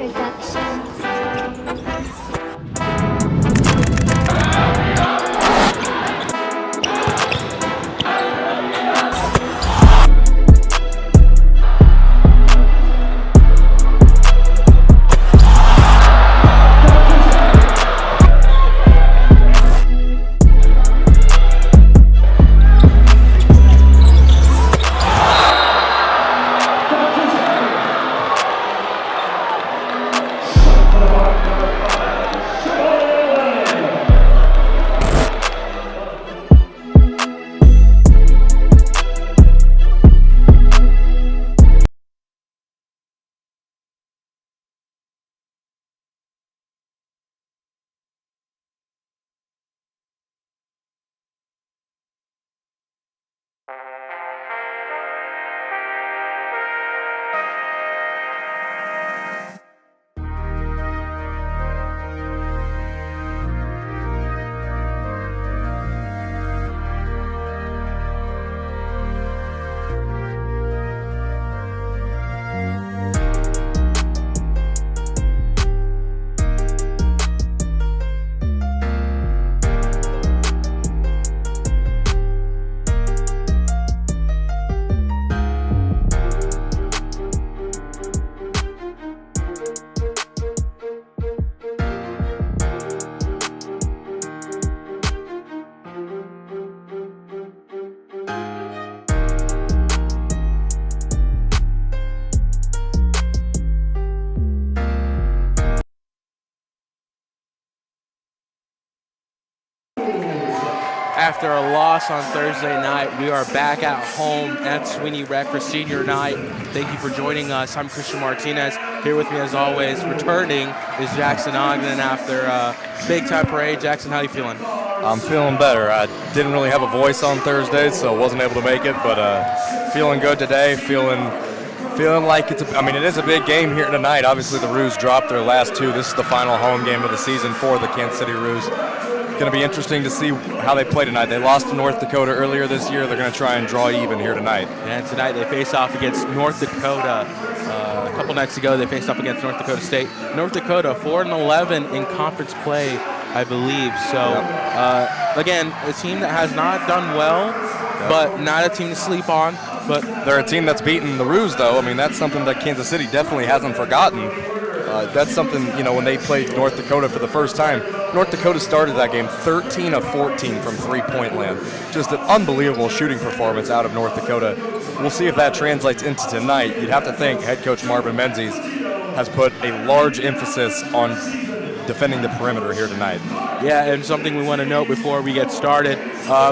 Productions. After a loss on Thursday night, we are back at home at Sweeney Rec for senior night. Thank you for joining us. I'm Cristian Martinez. Here with me, as always, returning is Jackson Ogden after a big-time parade. Jackson, how you feeling? I'm feeling better. I didn't really have a voice on Thursday, so wasn't able to make it, but feeling good today. Feeling like it is a big game here tonight. Obviously, the Roos dropped their last two. This is the final home game of the season for the Kansas City Roos. Going to be interesting to see how they play tonight. They lost to North Dakota earlier this year. They're going to try and draw even here tonight. And tonight they face off against North Dakota. A couple nights ago they faced off against North Dakota State. North Dakota 4-11 in conference play, I believe. So again, a team that has not done well, but not a team to sleep on. But they're a team that's beaten the Roos, though. I mean, that's something that Kansas City definitely hasn't forgotten. That's something, when they played North Dakota for the first time, North Dakota started that game 13 of 14 from three-point land. Just an unbelievable shooting performance out of North Dakota. We'll see if that translates into tonight. You'd have to think head coach Marvin Menzies has put a large emphasis on defending the perimeter here tonight. Yeah, and something we want to note before we get started,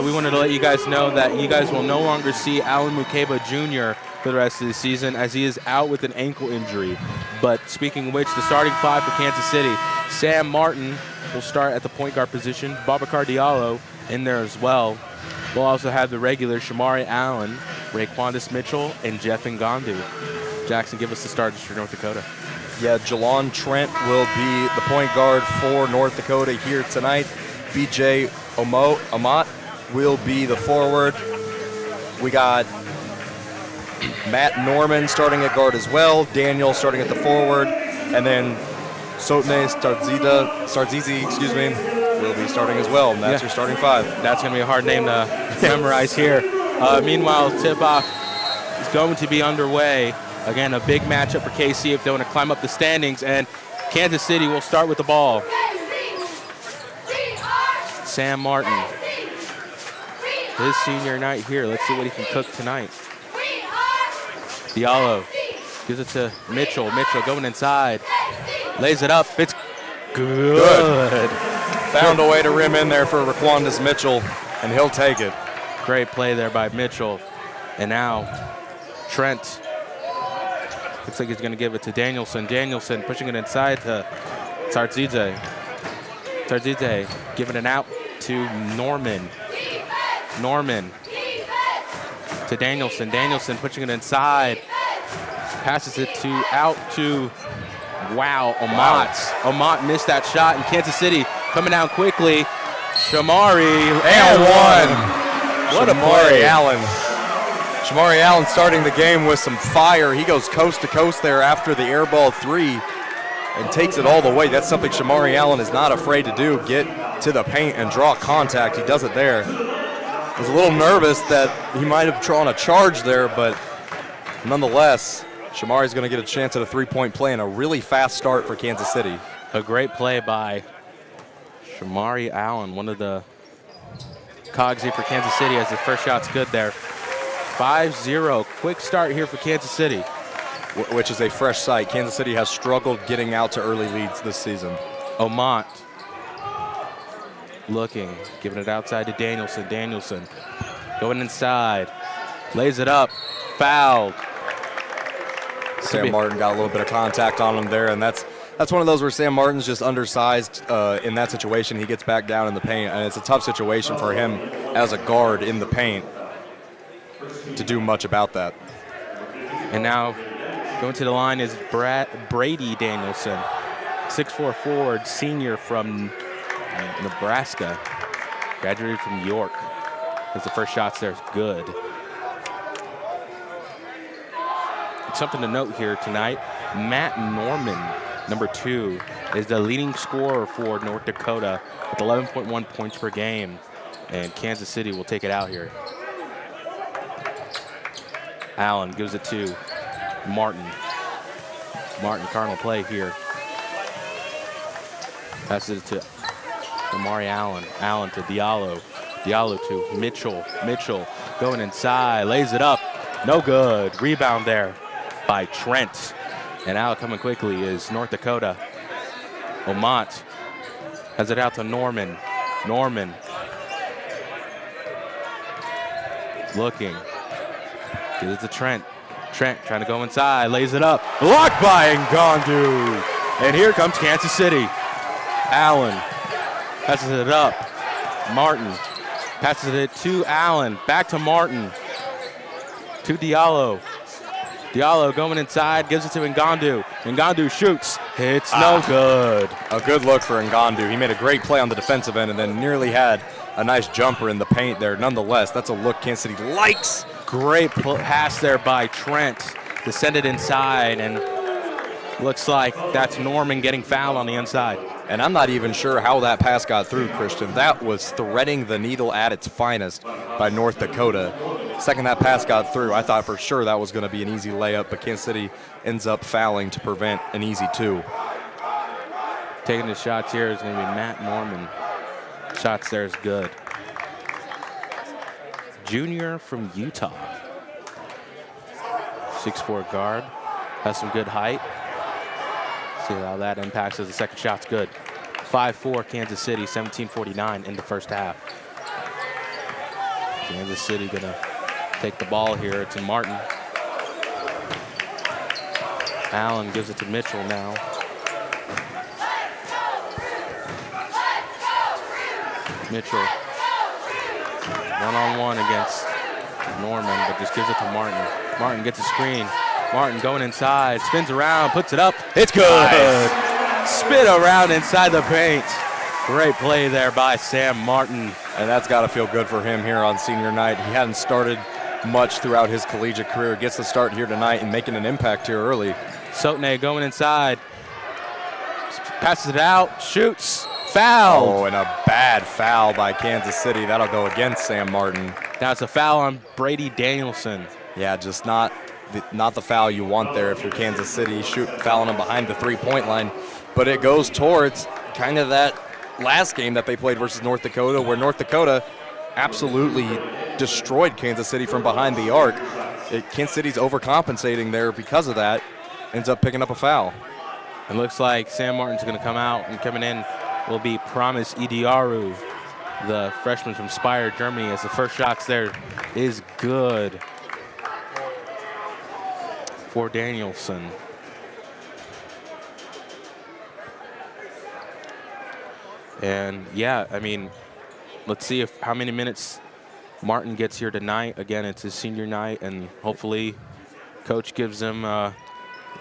we wanted to let you guys know that you guys will no longer see Alan Mukeba Jr. for the rest of the season, as he is out with an ankle injury. But speaking of which, the starting five for Kansas City, Sam Martin will start at the point guard position, Babacar Diallo in there as well. We'll also have the regular Shamari Allen, Raquandis Mitchell, and Jeff Ngandu. Jackson, give us the starters for North Dakota. Yeah, Jalon Trent will be the point guard for North Dakota here tonight. BJ Amat will be the forward. We got Matt Norman starting at guard as well. Daniel starting at the forward. And then Sotne Starzizi, will be starting as well. And that's your starting five. That's going to be a hard name to memorize here. Meanwhile, tip-off is going to be underway. Again, a big matchup for KC if they want to climb up the standings. And Kansas City will start with the ball. Sam Martin. His senior night here. Let's see what he can cook tonight. Diallo gives it to Mitchell. Mitchell going inside. Lays it up. It's good. Found a way to rim in there for Raquandis Mitchell, and he'll take it. Great play there by Mitchell. And now Trent. Looks like he's going to give it to Danielson. Danielson pushing it inside to Starzizi. Starzizi giving it out to Norman. Norman to Danielson. Danielson pushing it inside. Passes it out to, Amat. Amat missed that shot, and Kansas City coming down quickly. Shamari and one. What a play. Shamari Allen starting the game with some fire. He goes coast to coast there after the air ball three. and takes it all the way. That's something Shamari Allen is not afraid to do, get to the paint and draw contact. He does it there. I was a little nervous that he might have drawn a charge there, but nonetheless, Shamari's going to get a chance at a three-point play and a really fast start for Kansas City. A great play by Shamari Allen, one of the cogs here for Kansas City as the first shot's good there. 5-0, quick start here for Kansas City. Which is a fresh sight. Kansas City has struggled getting out to early leads this season. Omont looking, giving it outside to Danielson. Danielson going inside, lays it up, fouled. Sam Martin got a little bit of contact on him there, and that's one of those where Sam Martin's just undersized in that situation. He gets back down in the paint, and it's a tough situation for him as a guard in the paint to do much about that. And now going to the line is Brady Danielson, 6'4" forward, senior from Nebraska, graduated from York. As the first shots there is good. Something to note here tonight, Matt Norman, number 2, is the leading scorer for North Dakota with 11.1 points per game, and Kansas City will take it out here. Allen gives it to Martin. Martin, Cardinal play here. Passes it to Amari Allen. Allen to Diallo. Diallo to Mitchell. Mitchell going inside, lays it up. No good. Rebound there by Trent. And out coming quickly is North Dakota. Omont has it out to Norman. Norman looking. Gives it to Trent. Trent trying to go inside, lays it up. Blocked by Ngandu. And here comes Kansas City. Allen passes it up. Martin passes it to Allen. Back to Martin. To Diallo. Diallo going inside, gives it to Ngandu. Ngandu shoots. It's no good. A good look for Ngandu. He made a great play on the defensive end and then nearly had a nice jumper in the paint there. Nonetheless, that's a look Kansas City likes. Great pass there by Trent. Descended inside, and looks like that's Norman getting fouled on the inside. And I'm not even sure how that pass got through, Cristian. That was threading the needle at its finest by North Dakota. Second that pass got through, I thought for sure that was going to be an easy layup, but Kansas City ends up fouling to prevent an easy 2. Taking the shots here is going to be Matt Norman. Shots there is good. Junior from Utah. 6'4" guard. Has some good height. See how that impacts as the second shot's good. 5-4 Kansas City, 17:49 in the first half. Kansas City gonna take the ball here to Martin. Allen gives it to Mitchell now. Mitchell one-on-one against Norman, but just gives it to Martin. Martin gets a screen. Martin going inside, spins around, puts it up. It's good. Nice. Spin around inside the paint. Great play there by Sam Martin. And that's got to feel good for him here on senior night. He hadn't started much throughout his collegiate career. Gets the start here tonight and making an impact here early. Sotne going inside. Passes it out, shoots, foul. Oh, and a bad foul by Kansas City. That'll go against Sam Martin. Now it's a foul on Brady Danielson. Yeah, just not the foul you want there if you're Kansas City, fouling them behind the three-point line. But it goes towards kind of that last game that they played versus North Dakota, where North Dakota absolutely destroyed Kansas City from behind the arc. Kansas City's overcompensating there because of that, ends up picking up a foul. It looks like Sam Martin's going to come out, and coming in will be Promise Idiaru, the freshman from Speyer, Germany, as the first shots there is good for Danielson. And yeah, I mean, let's see how many minutes Martin gets here tonight. Again, it's his senior night, and hopefully coach gives him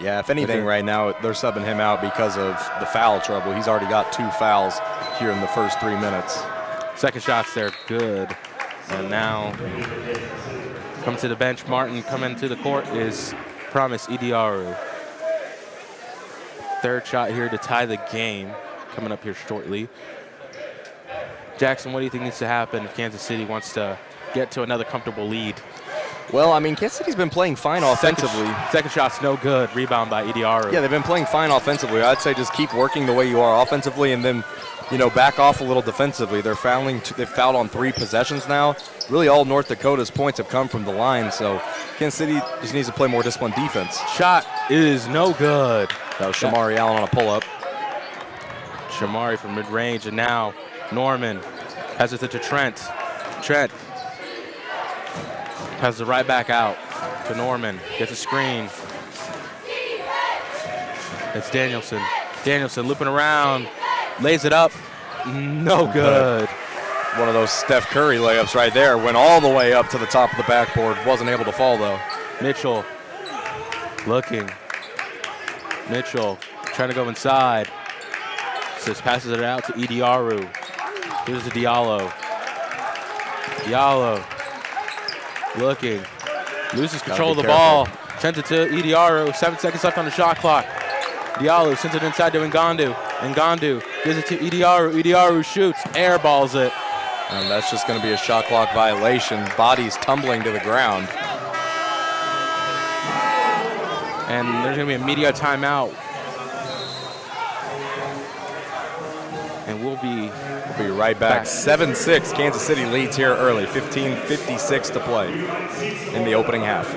yeah, if anything right now, they're subbing him out because of the foul trouble. He's already got 2 fouls here in the first 3 minutes. Second shots there, good. And now come to the bench. Martin coming to the court is Promise Idiaru. third shot here to tie the game coming up here shortly. Jackson, what do you think needs to happen if Kansas City wants to get to another comfortable lead? Well, I mean, Kansas City's been playing fine offensively. Second shot's no good. Rebound by Idiaru. Yeah, they've been playing fine offensively. I'd say just keep working the way you are offensively and then, you know, back off a little defensively. They've fouled on 3 possessions now. Really all North Dakota's points have come from the line, so Kansas City just needs to play more disciplined defense. Shot is no good. That was Shamari Allen on a pull-up. Shamari from mid-range, and now Norman has it to Trent. Trent has the right back out to Norman. Gets a screen. It's Danielson. Danielson looping around. Lays it up. No good. One of those Steph Curry layups right there. Went all the way up to the top of the backboard. Wasn't able to fall, though. Mitchell looking. Mitchell trying to go inside. Just passes it out to Idiaru. Here's the Diallo. Diallo looking. Loses control of the ball. Sends it to Idiaru. 7 seconds left on the shot clock. Diallo sends it inside to Ngandu. Ngandu gives it to Idiaru. Idiaru shoots. Airballs it. And that's just going to be a shot clock violation. Body's tumbling to the ground. And there's going to be a media timeout. And we'll be right back. 7-6, Kansas City leads here early. 15:56 to play in the opening half.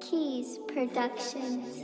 Keys Productions.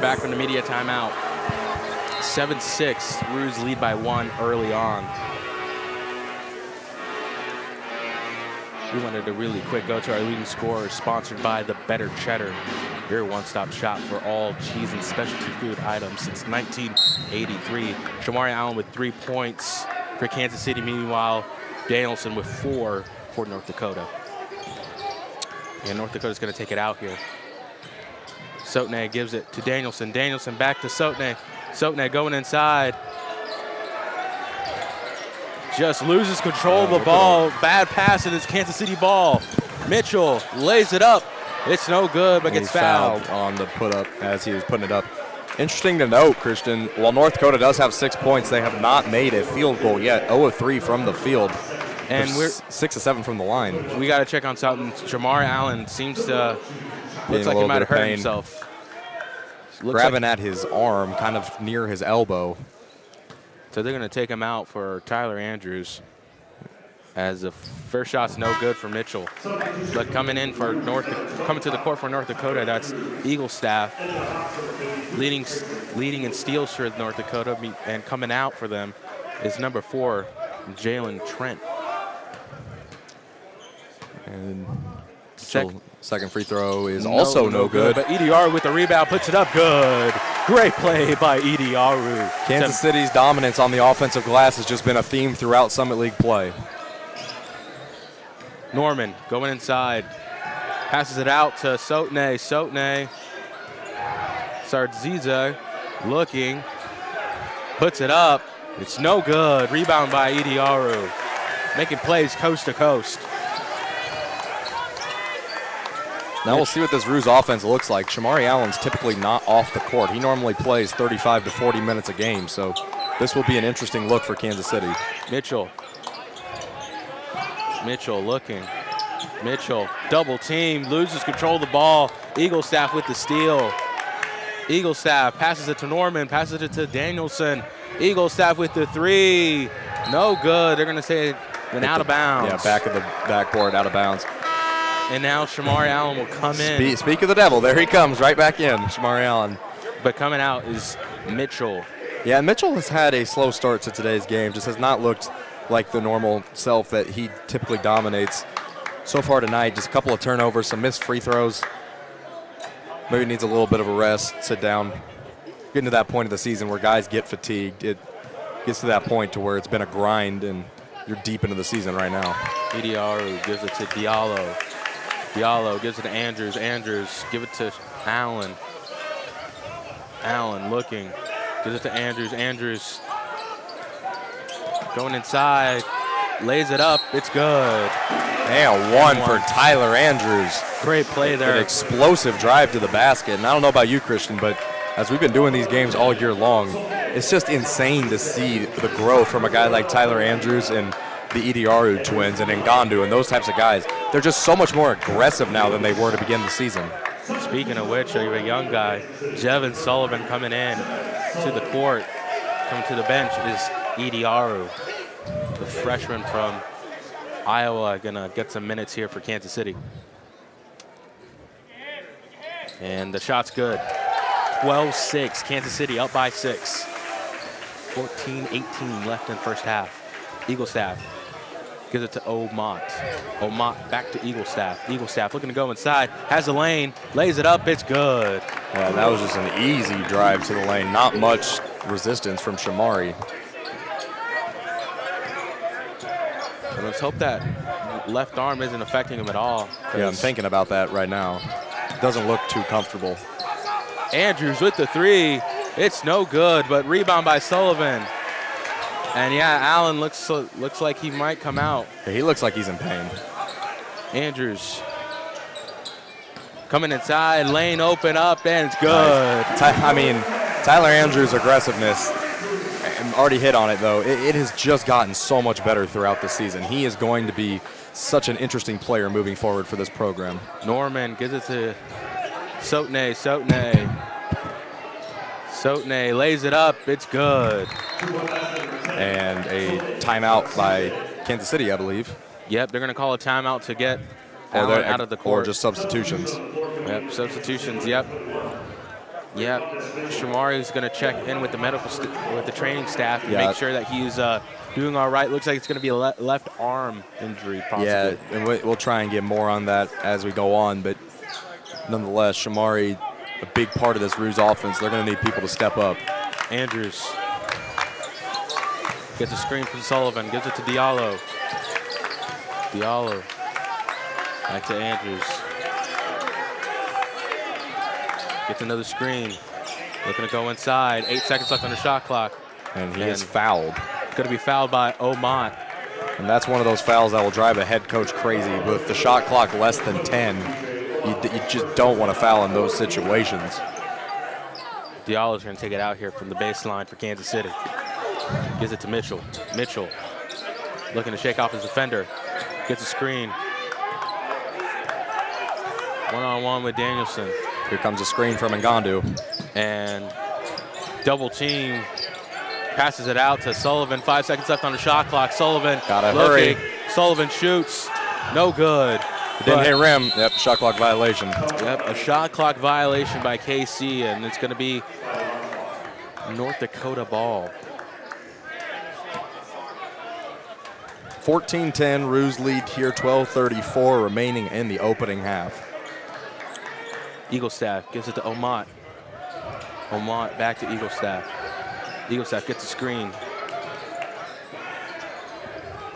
Back from the media timeout. 7-6, Roos lead by 1 early on. We wanted to really quick go to our leading scorers, sponsored by the Better Cheddar, your one-stop shop for all cheese and specialty food items since 1983. Shamari Allen with 3 points for Kansas City. Meanwhile, Danielson with 4 for North Dakota. And North Dakota's going to take it out here. Sotne gives it to Danielson. Danielson back to Sotne. Sotne going inside. Just loses control of the ball. Bad pass, and it's Kansas City ball. Mitchell lays it up. It's no good, but gets fouled. On the put-up as he was putting it up. Interesting to note, Christian, while North Dakota does have 6 points, they have not made a field goal yet. 0 of 3 from the field. And we're 6 of 7 from the line. We got to check on something. Jamar Allen seems to looks like he might have hurt himself. Grabbing at his arm, kind of near his elbow. So they're going to take him out for Tyler Andrews. as the first shot's no good for Mitchell. But coming to the court for North Dakota, that's Eagle staff leading in steals for North Dakota, and coming out for them is number 4, Jalen Trent. And second free throw is also no good. But Ediaru with the rebound puts it up good. Great play by Ediaru. Kansas City's dominance on the offensive glass has just been a theme throughout Summit League play. Norman going inside. Passes it out to Sotne. Sardziza looking. Puts it up. It's no good. Rebound by Ediaru. Making plays coast to coast. Now we'll see what this Roos offense looks like. Shamari Allen's typically not off the court. He normally plays 35 to 40 minutes a game, so this will be an interesting look for Kansas City. Mitchell looking. Mitchell, double team, loses control of the ball. Eagle staff with the steal. Eagle staff passes it to Norman, passes it to Danielson. Eagle staff with the 3. No good. They're going to say it went out of bounds. Yeah, back of the backboard, out of bounds. And now Shamari Allen will come in. Speak of the devil, there he comes, right back in, Shamari Allen. But coming out is Mitchell. Yeah, Mitchell has had a slow start to today's game, just has not looked like the normal self that he typically dominates. So far tonight, just a couple of turnovers, some missed free throws. Maybe needs a little bit of a rest, sit down. Getting to that point of the season where guys get fatigued. It gets to that point to where it's been a grind and you're deep into the season right now. Ediaru gives it to Diallo. Diallo gives it to Andrews. Andrews give it to Allen. Allen looking. Gives it to Andrews. Andrews going inside. Lays it up. It's good. And one for Tyler Andrews. Great play there. An explosive drive to the basket. And I don't know about you, Cristian, but as we've been doing these games all year long, it's just insane to see the growth from a guy like Tyler Andrews and the Ediaru twins and Ngandu and those types of guys. They're just so much more aggressive now than they were to begin the season. Speaking of which, a young guy, Jevin Sullivan coming in to the court, coming to the bench is Ediaru, the freshman from Iowa, gonna get some minutes here for Kansas City. And the shot's good. 12-6, Kansas City up by 6. 14-18 left in first half. Eagle staff gives it to Omot. Omot back to Eagle staff. Eagle staff looking to go inside, has the lane, lays it up, it's good. Yeah, that was just an easy drive to the lane. Not much resistance from Shamari. And let's hope that left arm isn't affecting him at all. Yeah, I'm thinking about that right now. Doesn't look too comfortable. Andrews with the 3. It's no good, but rebound by Sullivan. And yeah, Allen looks like he might come out. Yeah, he looks like he's in pain. Andrews coming inside, lane open up, and it's good. Nice. I mean, Tyler Andrews' aggressiveness, I'm already hit on it though, it has just gotten so much better throughout the season. He is going to be such an interesting player moving forward for this program. Norman gives it to Sotne. Sotne lays it up, it's good. And a timeout by Kansas City, I believe. Yep, they're going to call a timeout to get Allen out of the court. Or just substitutions. Yep, substitutions, yep. Yep, Shamari's going to check in with the with the training staff and make sure that he's doing all right. Looks like it's going to be a left arm injury possibly. Yeah, and we'll try and get more on that as we go on, but nonetheless, Shamari, a big part of this Roos offense. They're going to need people to step up. Andrews gets a screen from Sullivan, gives it to Diallo. Diallo back to Andrews. Gets another screen. Looking to go inside. 8 seconds left on the shot clock. And he is fouled. Going to be fouled by Omot. And that's one of those fouls that will drive a head coach crazy. With the shot clock less than 10, you just don't want to foul in those situations. Diallo's going to take it out here from the baseline for Kansas City. Gives it to Mitchell. Mitchell looking to shake off his defender. Gets a screen. One-on-one with Danielson. Here comes a screen from Ngandu. And double team. Passes it out to Sullivan. 5 seconds left on the shot clock. Sullivan gotta hurry. Sullivan shoots. No good. Didn't hit rim. Yep, shot clock violation. Yep, a shot clock violation by KC, and it's going to be North Dakota ball. 14-10, Roos lead here, 12:34 remaining in the opening half. Eaglestaff gives it to Omot. Omot back to Eaglestaff. Eaglestaff gets a screen.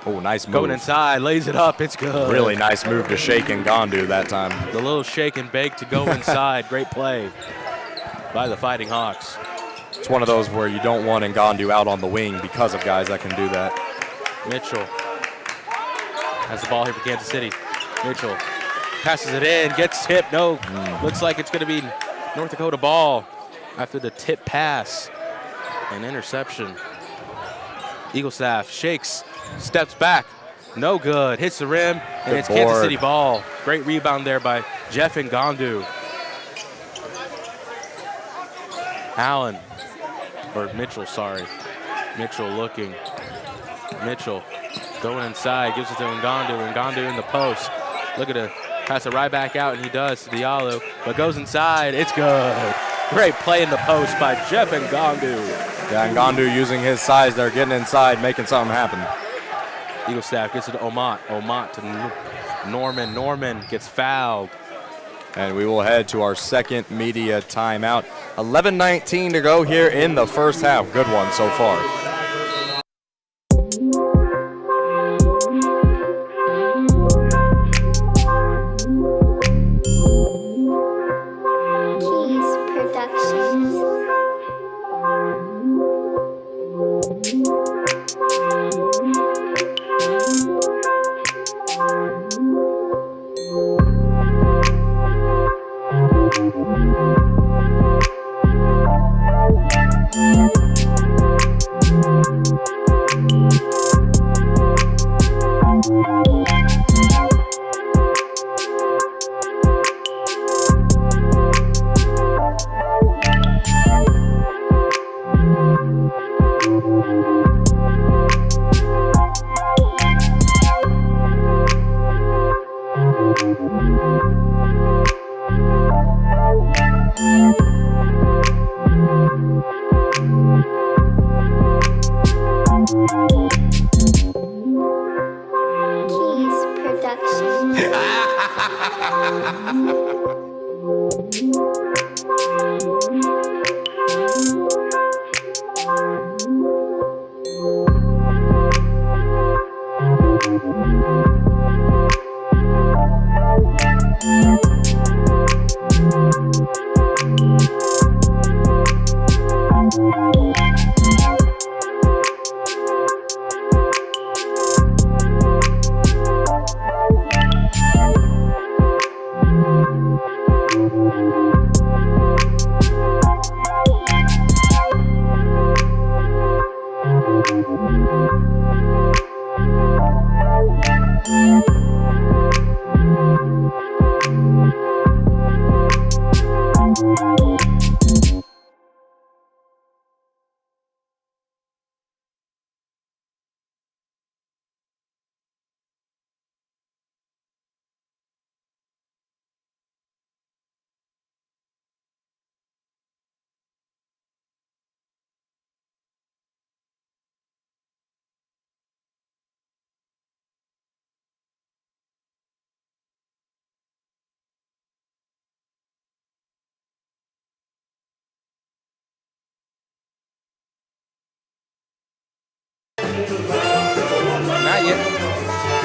Oh, nice move. Going inside, lays it up, it's good. Really nice move to shake Ngandu that time. The little shake and bake to go inside. Great play by the Fighting Hawks. It's one of those where you don't want Ngandu out on the wing because of guys that can do that. Mitchell has the ball here for Kansas City. Mitchell passes it in, gets tipped. No, looks like it's going to be North Dakota ball after the tip pass. An interception. Eaglestaff shakes, steps back. No good. Hits the rim, and Good it's board. Kansas City ball. Great rebound there by Jeff Ngandu. Allen, or Mitchell, sorry. Mitchell looking. Mitchell going inside, gives it to Ngandu. Ngandu in the post. Look at it. Pass it right back out, and he does to Diallo, but goes inside. It's good. Great play in the post by Jeff Ngandu. Yeah, Ngandu using his size there, getting inside, making something happen. Eaglestaff gets it to Omot. Omot to Norman. Norman gets fouled. And we will head to our second media timeout. 11:19 to go here in the first half. Good one so far. Keys Productions. Keys Productions. Not yet.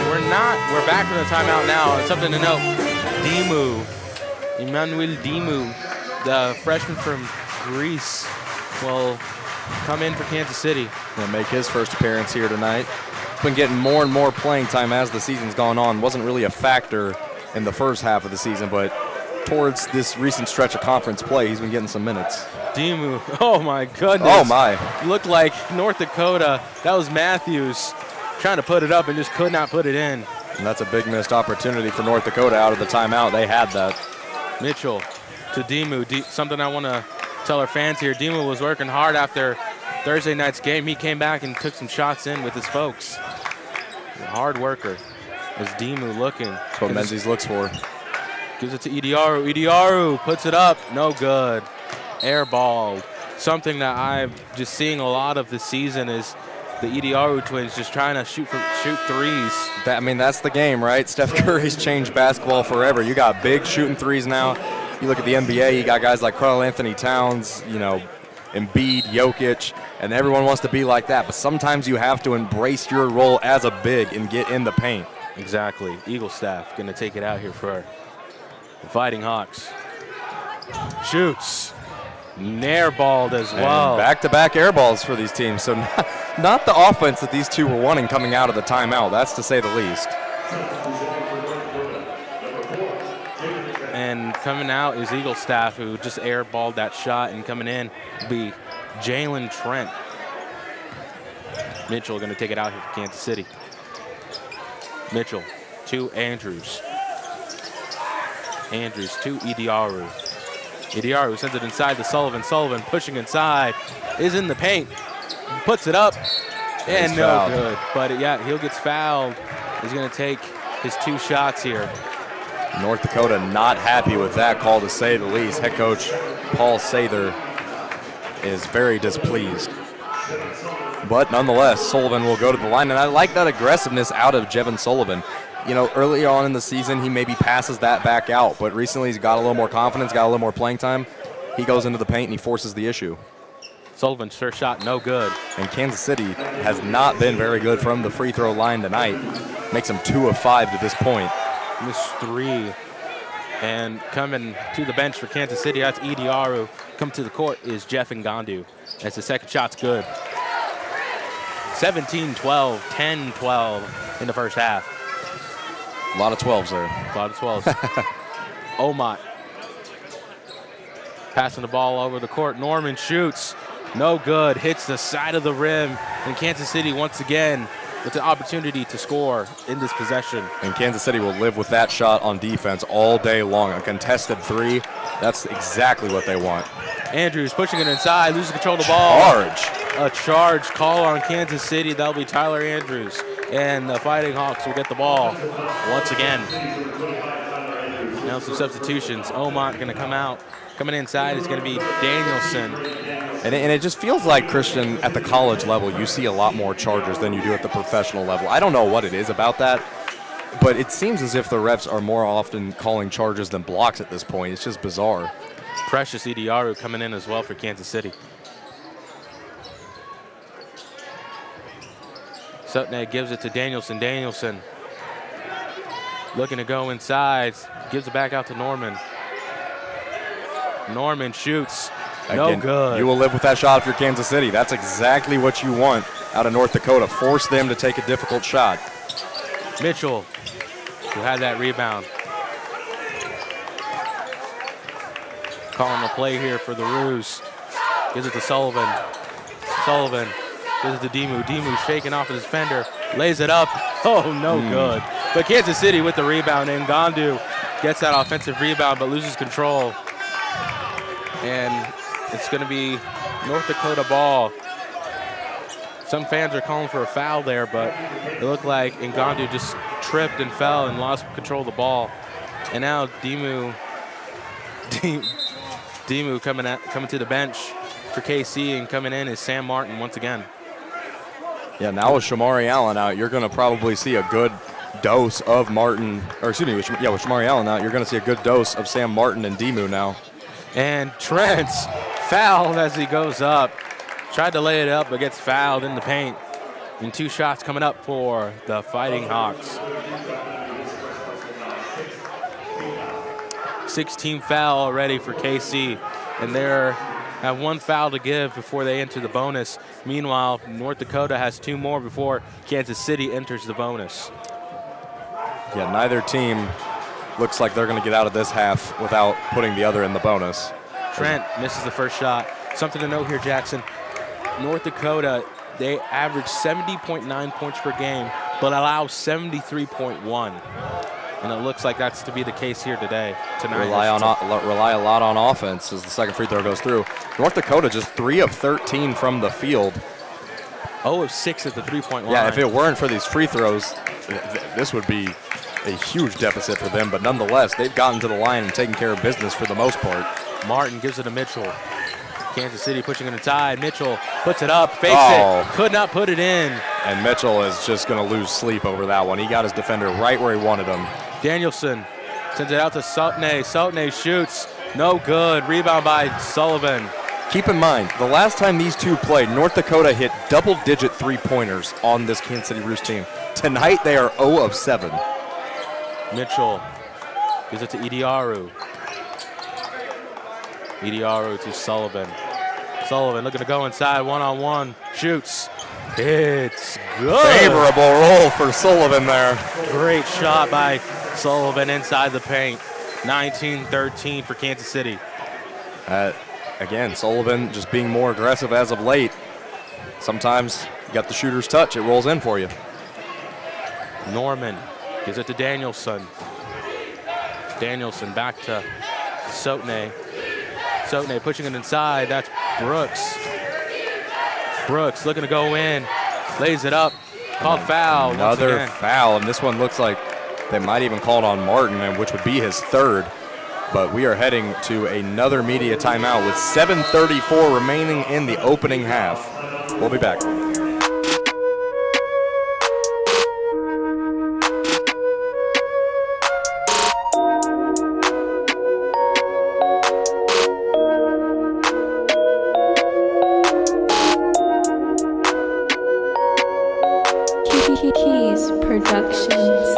We're not. We're back from the timeout now. And something to note, Emmanuel Dimu, the freshman from Greece, will come in for Kansas City. He'll make his first appearance here tonight. Been getting more and more playing time as the season's gone on. Wasn't really a factor in the first half of the season, but towards this recent stretch of conference play, he's been getting some minutes. Dimu, oh my goodness. Oh my. Looked like North Dakota. That was Matthews trying to put it up and just could not put it in. And that's a big missed opportunity for North Dakota out of the timeout. They had that. Mitchell to Dimu. Something I want to tell our fans here. Dimu was working hard after Thursday night's game. He came back and took some shots in with his folks. Hard worker. Is Dimu looking. That's what Menzies looks for. Gives it to Idiaru. Idiaru puts it up. No good. Air ball. Something that I'm just seeing a lot of this season is the Idiaru twins just trying to shoot threes. That's the game, right? Steph Curry's changed basketball forever. You got big shooting threes now. You look at the NBA, you got guys like Karl Anthony Towns, Embiid, Jokic, and everyone wants to be like that. But sometimes you have to embrace your role as a big and get in the paint. Exactly. Eagle staff going to take it out here for the Fighting Hawks. Shoots. Nair balled as well. And back-to-back air balls for these teams. So not the offense that these two were wanting coming out of the timeout. That's to say the least. And coming out is Eagle staff, who just airballed that shot, and coming in will be Jalen Trent. Mitchell going to take it out here for Kansas City. Mitchell to Andrews. Andrews to Idiaru. Idiaru sends it inside to Sullivan. Sullivan pushing inside, is in the paint, puts it up, and no fouled. good. But yeah, he gets fouled. He's going to take his 2 shots here. North Dakota not happy with that call, to say the least. Head coach Paul Sather is very displeased. But nonetheless, Sullivan will go to the line, and I like that aggressiveness out of Jevon Sullivan. Early on in the season, he maybe passes that back out, but recently he's got a little more confidence, got a little more playing time. He goes into the paint and he forces the issue. Sullivan's first shot, no good. And Kansas City has not been very good from the free throw line tonight. Makes them 2 of 5 to this point. Missed 3. And coming to the bench for Kansas City, that's Idiaru. Coming to the court is Jeff Ngandu. As the second shot's good. 17-12, 10-12 in the first half. A lot of 12s there. A lot of 12s. Omot passing the ball over the court. Norman shoots. No good. Hits the side of the rim. And Kansas City once again with the opportunity to score in this possession. And Kansas City will live with that shot on defense all day long. A contested 3. That's exactly what they want. Andrews pushing it inside. Loses control of the ball. Charge. A charge call on Kansas City. That'll be Tyler Andrews. And the Fighting Hawks will get the ball once again. Now some substitutions. Omot going to come out. Coming inside is going to be Danielson. And it just feels like, Cristian, at the college level, you see a lot more charges than you do at the professional level. I don't know what it is about that, but it seems as if the refs are more often calling charges than blocks at this point. It's just bizarre. Precious Idiaru coming in as well for Kansas City. Sutnett gives it to Danielson. Danielson looking to go inside. Gives it back out to Norman. Norman shoots. No good. You will live with that shot if you're Kansas City. That's exactly what you want out of North Dakota. Force them to take a difficult shot. Mitchell, who had that rebound. Calling the play here for the Roos. Gives it to Sullivan. Sullivan gives it to Dimu. Dimu shaking off his defender. Lays it up. Oh, no good. But Kansas City with the rebound. And Ngandu gets that offensive rebound but loses control. And it's going to be North Dakota ball. Some fans are calling for a foul there, but it looked like Ngandu just tripped and fell and lost control of the ball. And now Dimu coming to the bench for KC, and coming in is Sam Martin once again. Yeah, now with Shamari Allen out, you're going to probably see a good dose of Martin, or excuse me, with Shamari Allen out, you're going to see a good dose of Sam Martin and Dimu now. And Trent's fouled as he goes up. Tried to lay it up, but gets fouled in the paint. And 2 shots coming up for the Fighting Hawks. 16 foul already for KC. And they're have 1 foul to give before they enter the bonus. Meanwhile, North Dakota has 2 more before Kansas City enters the bonus. Yeah, neither team looks like they're going to get out of this half without putting the other in the bonus. Trent misses the first shot. Something to note here, Jackson. North Dakota, they average 70.9 points per game, but allow 73.1. And it looks like that's to be the case here tonight. Rely a lot on offense as the second free throw goes through. North Dakota just 3 of 13 from the field. 0 of 6 at the three-point line. Yeah, if it weren't for these free throws, this would be a huge deficit for them. But nonetheless, they've gotten to the line and taken care of business for the most part. Martin gives it to Mitchell. Kansas City pushing it inside. Mitchell puts it up, fakes it, could not put it in. And Mitchell is just going to lose sleep over that one. He got his defender right where he wanted him. Danielson sends it out to Sultney. Sultney shoots, no good. Rebound by Sullivan. Keep in mind, the last time these two played, North Dakota hit double-digit three-pointers on this Kansas City Roos team. Tonight, they are 0 of 7. Mitchell gives it to Idiaru. Idiaru to Sullivan. Sullivan looking to go inside, one-on-one, shoots. It's good. Favorable roll for Sullivan there. Great shot by Sullivan inside the paint. 19-13 for Kansas City. Again, Sullivan just being more aggressive as of late. Sometimes you got the shooter's touch, it rolls in for you. Norman gives it to Danielson. Danielson back to Sultney. Sultney pushing it inside. That's Brooks. Brooks looking to go in. Lays it up. Called foul. Another foul, and this one looks like they might even call it on Martin, which would be his third. But we are heading to another media timeout with 7:34 remaining in the opening half. We'll be back. Keys Productions.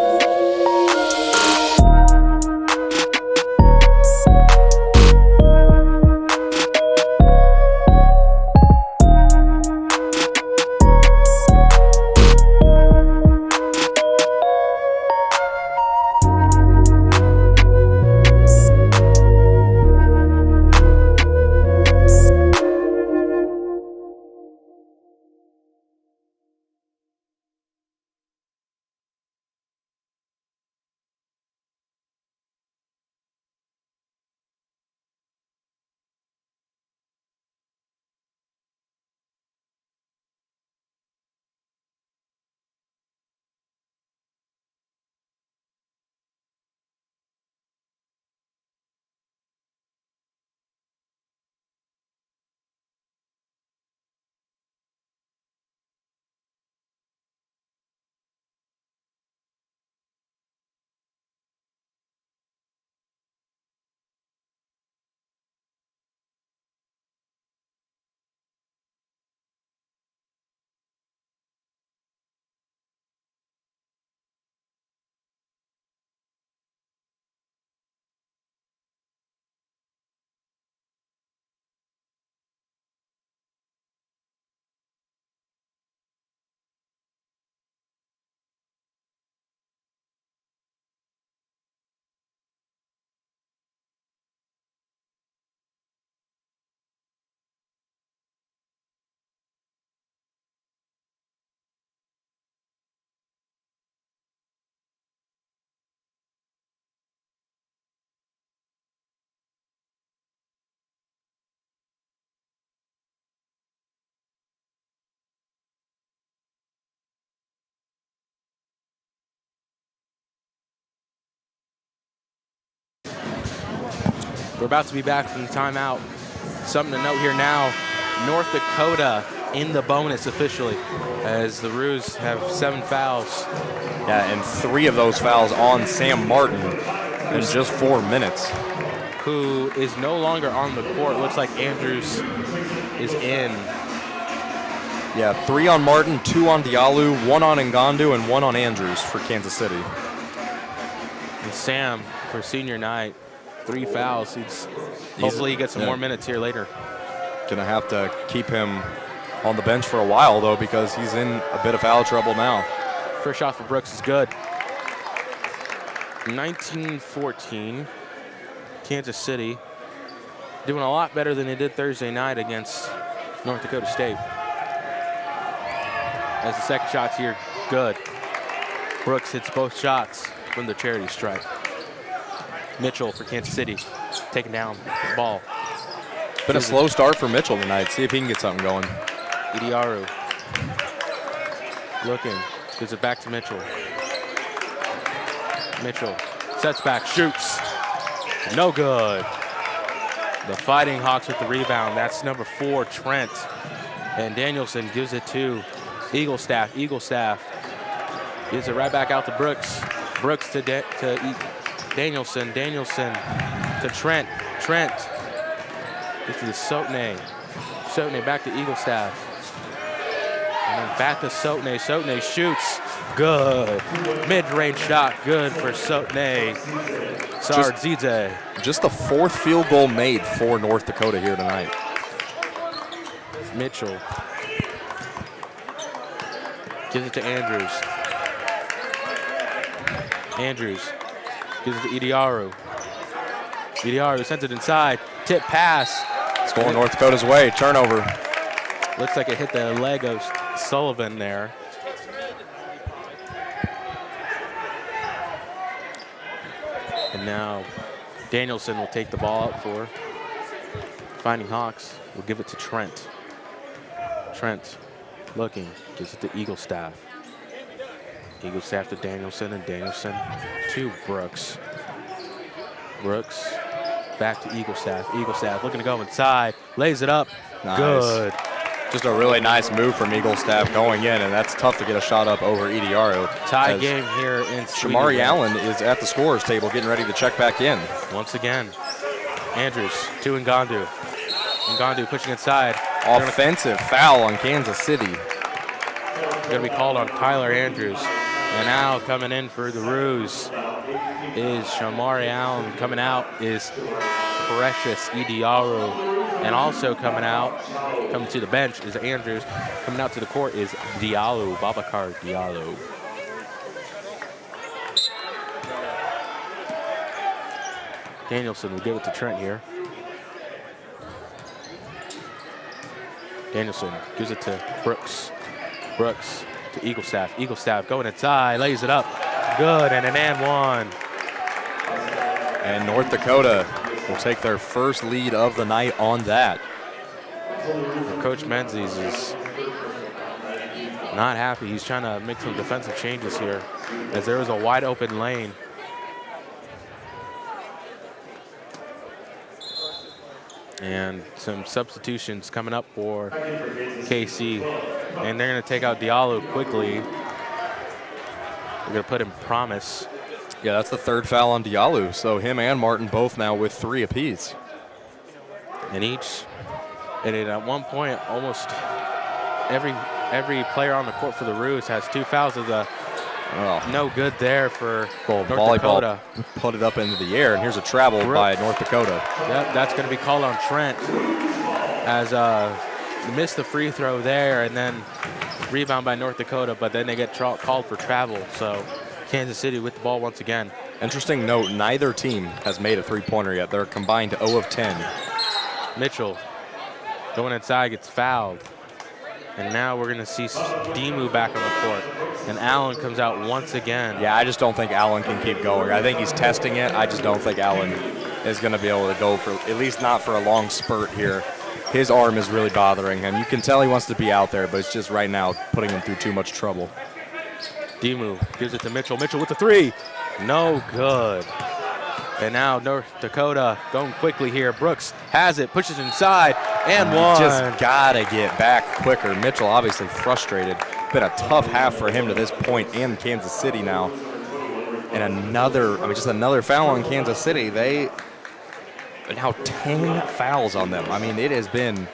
We're about to be back from the timeout. Something to note here now, North Dakota in the bonus officially, as the Roos have 7 fouls. Yeah, and 3 of those fouls on Sam Martin in just 4 minutes. Who is no longer on the court. Looks like Andrews is in. Yeah, 3 on Martin, 2 on Diallo, 1 on Ngandu, and 1 on Andrews for Kansas City. And Sam, for senior night, 3 fouls. Hopefully he gets some more minutes here later. Gonna have to keep him on the bench for a while, though, because he's in a bit of foul trouble now. First shot for Brooks is good. 19-14. Kansas City doing a lot better than they did Thursday night against North Dakota State. As the second shot's here, good. Brooks hits both shots from the charity stripe. Mitchell for Kansas City, taking down the ball. Been a slow start for Mitchell tonight. See if he can get something going. Idiaru looking, gives it back to Mitchell. Mitchell sets back, shoots. No good. The Fighting Hawks with the rebound. That's number 4, Trent. And Danielson gives it to Eaglestaff. Eaglestaff gives it right back out to Brooks. Brooks to Danielson. Danielson to Trent. Trent gets to Sotne. Sotne back to Eaglestaff. And then back to Sotne. Sotne shoots. Good. Mid-range shot. Good for Sotne. Sardzidze. Just the 4th field goal made for North Dakota here tonight. Mitchell gives it to Andrews. Andrews gives it to Idiaru. Idiaru sends it inside. Tip pass. It's going North Dakota's way. Turnover. Looks like it hit the leg of Sullivan there. And now Danielson will take the ball up for Fighting Hawks. Will give it to Trent. Trent looking, gives it to Eaglestaff. Eaglestaff to Danielson, and Danielson to Brooks. Brooks back to Eaglestaff. Eaglestaff looking to go inside, lays it up. Nice. Good. Just a really nice move from Eaglestaff going in, and that's tough to get a shot up over Idiaru. Tie game here in Sweden. Shamari Allen is at the scorer's table getting ready to check back in. Once again, Andrews to Ngandu. Ngandu pushing inside. Offensive foul on Kansas City. Going to be called on Tyler Andrews. And now coming in for the Roos is Shamari Allen. Coming out is Precious Idiaru. And also coming to the bench is Andrews. Coming out to the court is Diallo, Babacar Diallo. Danielson will give it to Trent here. Danielson gives it to Brooks. Brooks to Eaglestaff. Eaglestaff going inside, lays it up. Good, and an and one. And North Dakota will take their first lead of the night on that. Coach Menzies is not happy. He's trying to make some defensive changes here as there is a wide open lane. And some substitutions coming up for KC. And they're going to take out Diallo quickly. They're going to put in Promise. Yeah, that's the 3rd foul on Diallo. So him and Martin both now with 3 apiece. And at one point, almost every player on the court for the Roos has 2 fouls. No good there for North Dakota. Put it up into the air, and here's a travel by North Dakota. Yep, that's going to be called on Trent as missed the free throw there, and then rebound by North Dakota, but then they get called for travel. So Kansas City with the ball once again. Interesting note, neither team has made a three-pointer yet. They're combined 0 of 10. Mitchell going inside, gets fouled. And now we're going to see Dimu back on the court. And Allen comes out once again. Yeah, I just don't think Allen can keep going. I think he's testing it. I just don't think Allen is going to be able to go for, at least not for a long spurt here. His arm is really bothering him. You can tell he wants to be out there, but it's just right now putting him through too much trouble. Dimu gives it to Mitchell. Mitchell with the 3. No good. And now North Dakota going quickly here. Brooks has it, pushes inside, and one. Just got to get back quicker. Mitchell obviously frustrated. Been a tough half for him to this point in Kansas City now. And just another foul on Kansas City. They are now 10 fouls on them. I mean, it has been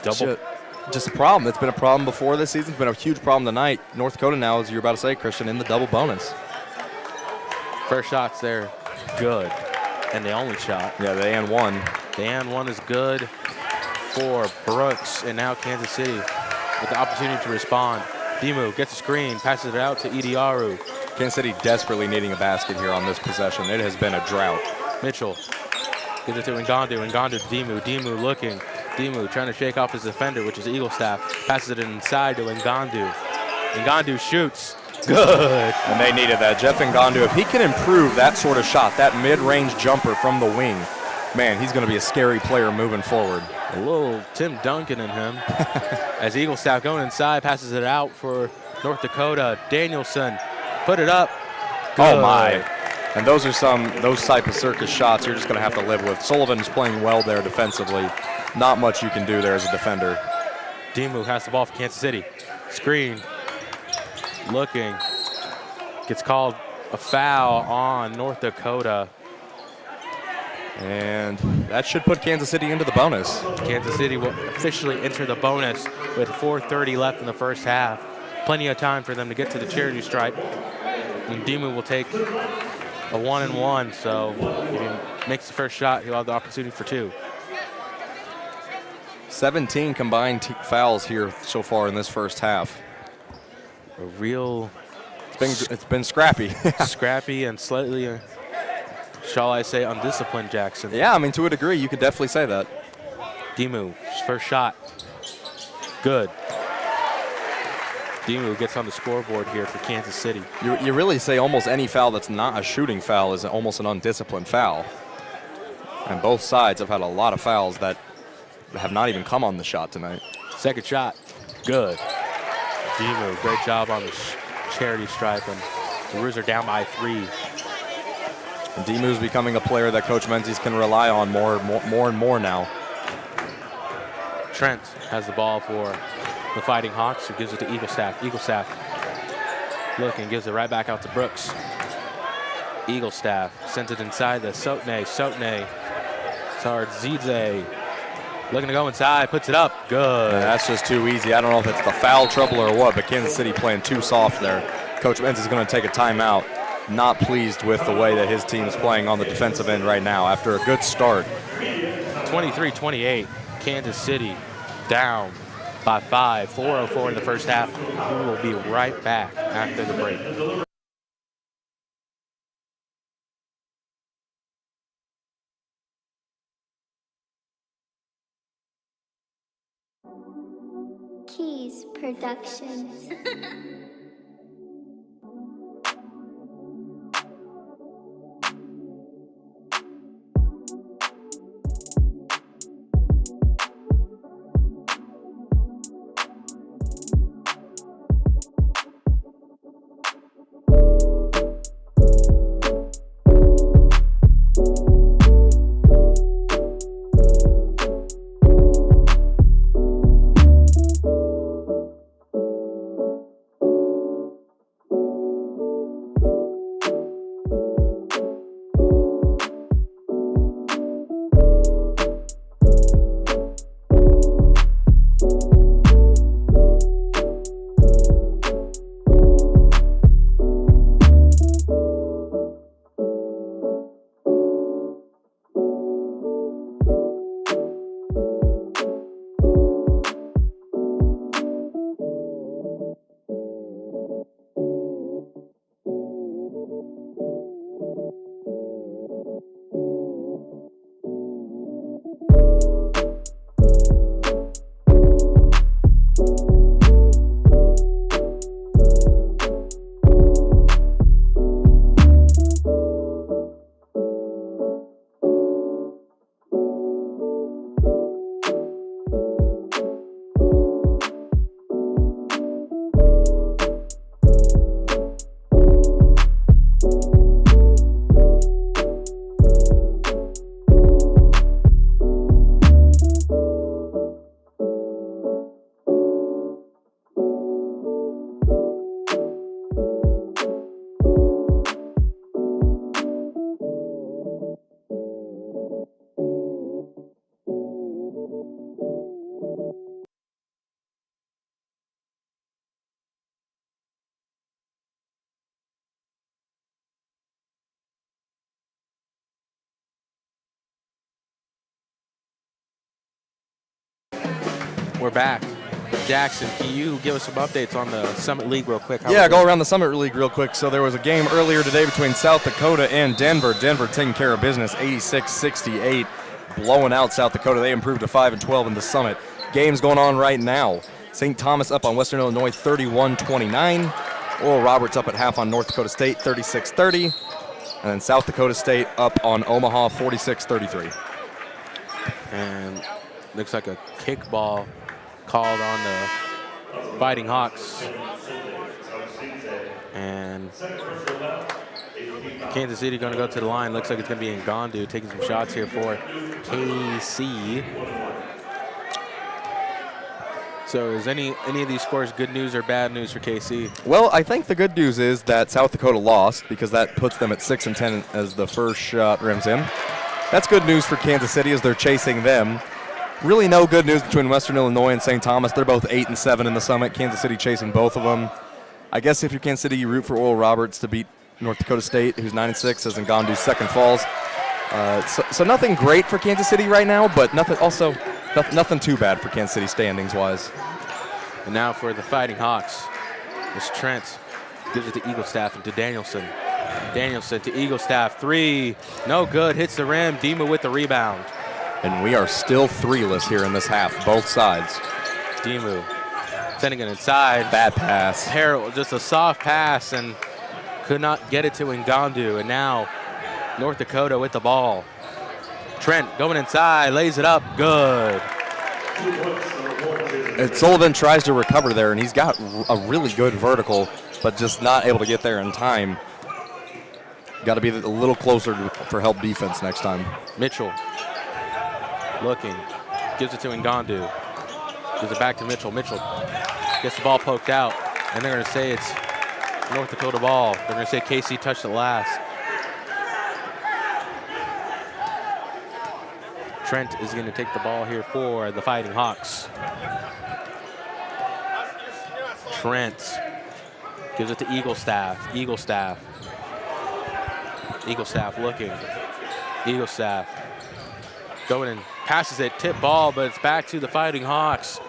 just a problem. It's been a problem before this season. It's been a huge problem tonight. North Dakota now, as you're about to say, Cristian, in the double bonus. First shot's there. Good. And the only shot. Yeah, the and one. The and one is good for Brooks. And now Kansas City with the opportunity to respond. Dimu gets a screen, passes it out to Idiaru. Kansas City desperately needing a basket here on this possession. It has been a drought. Mitchell gives it to Ngandu. Ngandu to Dimu. Dimu looking. Dimu trying to shake off his defender, which is Eaglestaff. Passes it inside to Ngandu. Ngandu shoots. Good. And they needed that. Jeff Ngandu, if he can improve that sort of shot, that mid-range jumper from the wing, man, he's going to be a scary player moving forward. A little Tim Duncan in him. As Eaglestaff going inside, passes it out for North Dakota. Danielson put it up. Oh Good. my. And those type of circus shots you're just going to have to live with. Sullivan's playing well there defensively. Not much you can do there as a defender. Dimu has the ball for Kansas City. Screen. Looking. Gets called a foul on North Dakota. And that should put Kansas City into the bonus. Kansas City will officially enter the bonus with 4:30 left in the first half. Plenty of time for them to get to the charity stripe. And Dimu will take a 1-and-1, so if he makes the first shot, he'll have the opportunity for 2. 17 combined fouls here so far in this first half. A real It's been scrappy. scrappy and slightly, shall I say, undisciplined Jackson. Yeah, I mean, to a degree, you could definitely say that. Dimu, first shot. Good. Dimu gets on the scoreboard here for Kansas City. You really say almost any foul that's not a shooting foul is almost an undisciplined foul. And both sides have had a lot of fouls that have not even come on the shot tonight. Second shot. Good. Dimu, great job on the charity stripe, and the Roos are down by 3. And Dimu's becoming a player that Coach Menzies can rely on more and more now. Trent has the ball for the Fighting Hawks, who gives it to Eaglestaff. Eaglestaff looking, gives it right back out to Brooks. Eaglestaff sends it inside the Sotne. Sotne, Sardzidze looking to go inside, puts it up. Good. Yeah, that's just too easy. I don't know if it's the foul trouble or what, but Kansas City playing too soft there. Coach Menzies is going to take a timeout. Not pleased with the way that his team is playing on the defensive end right now after a good start. 23-28, Kansas City down by 5, 4:04 in the first half. We will be right back after the break. Keys Productions. We're back. Jackson, can you give us some updates on the Summit League real quick? Yeah, go around the Summit League real quick. So there was a game earlier today between South Dakota and Denver. Denver taking care of business, 86-68, blowing out South Dakota. They improved to 5-12 in the Summit. Games going on right now. St. Thomas up on Western Illinois, 31-29. Oral Roberts up at half on North Dakota State, 36-30. And then South Dakota State up on Omaha, 46-33. And looks like a kickball called on the Fighting Hawks. And Kansas City going to go to the line. Looks like it's going to be Ngandu taking some shots here for KC. So is any of these scores good news or bad news for KC? Well, I think the good news is that South Dakota lost because that puts them at 6-10 as the first shot rims in. That's good news for Kansas City as they're chasing them. Really no good news between Western Illinois and St. Thomas. They're both 8-7 in the Summit. Kansas City chasing both of them. I guess if you're Kansas City, you root for Oral Roberts to beat North Dakota State, who's 9-6, as Ngandu's second falls. So nothing great for Kansas City right now, but nothing too bad for Kansas City standings-wise. And now for the Fighting Hawks, it's Trent. Gives it to Eaglestaff and to Danielson. Danielson to Eaglestaff, 3, no good, hits the rim, Dima with the rebound. And we are still 3-less here in this half, both sides. Dimu sending it inside. Bad pass. Harold, just a soft pass and could not get it to Ngandu. And now North Dakota with the ball. Trent going inside, lays it up, good. And Sullivan tries to recover there, and he's got a really good vertical, but just not able to get there in time. Got to be a little closer for help defense next time. Mitchell looking, gives it to Ngandu. Gives it back to Mitchell. Mitchell gets the ball poked out, and they're going to say it's North Dakota ball. They're going to say KC touched it last. Trent is going to take the ball here for the Fighting Hawks. Trent gives it to Eaglestaff. Eaglestaff looking. Eaglestaff going and passes it, tip ball, but it's back to the Fighting Hawks.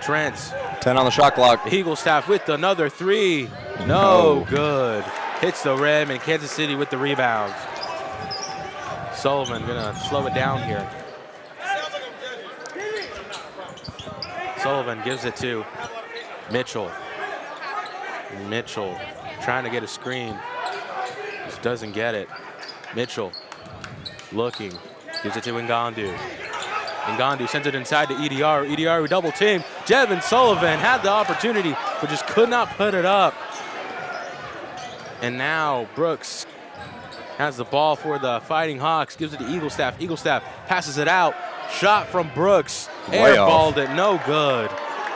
Trent. 10 on the shot clock. Eaglestaff with another 3. No good. Hits the rim, and Kansas City with the rebound. Sullivan gonna slow it down here. Sullivan gives it to Mitchell. Mitchell trying to get a screen. Just doesn't get it. Mitchell looking. Gives it to Ngandu. Ngandu sends it inside to EDR. EDR double team. Jevin Sullivan had the opportunity, but just could not put it up. And now Brooks has the ball for the Fighting Hawks. Gives it to Eaglestaff. Eaglestaff passes it out. Shot from Brooks. Airballed it. No good.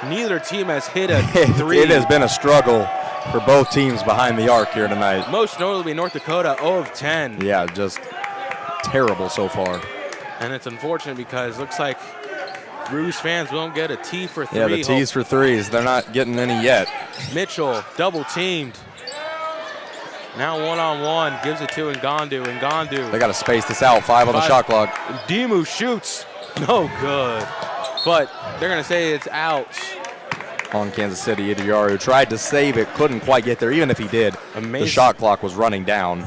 Neither team has hit a 3. It has been a struggle for both teams behind the arc here tonight. Most notably North Dakota, 0 of 10. Yeah, just terrible so far. And it's unfortunate because it looks like Roos fans won't get a T for 3. Yeah, the T's for 3s. They're not getting any yet. Mitchell double teamed. Now one-on-one, gives it to Ngandu. Ngandu. They got to space this out. 5 on the shot clock. Dimu shoots. No good. But they're going to say it's out. On Kansas City, Idiar, who tried to save it, couldn't quite get there. Even if he did, the shot clock was running down.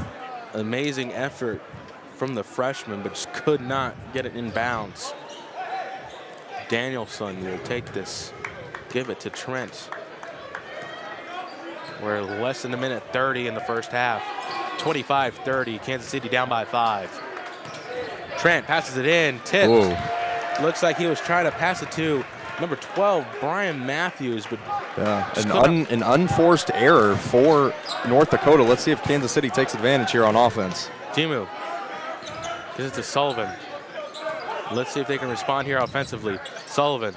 Amazing effort from the freshman, but just could not get it in bounds. Danielson will take this, give it to Trent. We're less than a minute 30 in the first half. 25-30, Kansas City down by 5. Trent passes it in, tipped. Ooh. Looks like he was trying to pass it to number 12, Brian Matthews, but an unforced error for North Dakota. Let's see if Kansas City takes advantage here on offense. Timu gives it to Sullivan. Let's see if they can respond here offensively. Sullivan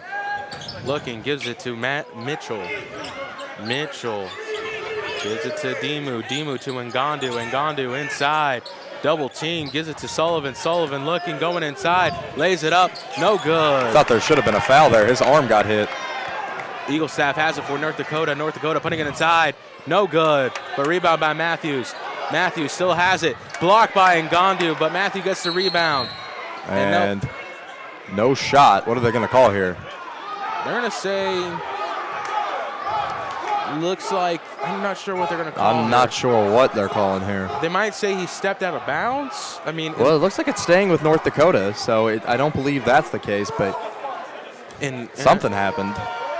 looking, gives it to Mitchell. Mitchell gives it to Dimu. Dimu to Ngandu. Ngandu inside. Double team, gives it to Sullivan. Sullivan looking, going inside, lays it up, no good. I thought there should have been a foul there. His arm got hit. Eaglestaff has it for North Dakota. North Dakota putting it inside, no good. But rebound by Matthews. Matthews still has it. Blocked by Ngandu, but Matthew gets the rebound. And no shot. What are they going to call here? They're going to say, looks like, I'm not sure what they're going to call. I'm not sure what they're calling here. They might say he stepped out of bounds. I mean, well, it looks like it's staying with North Dakota, so I don't believe that's the case, but something happened.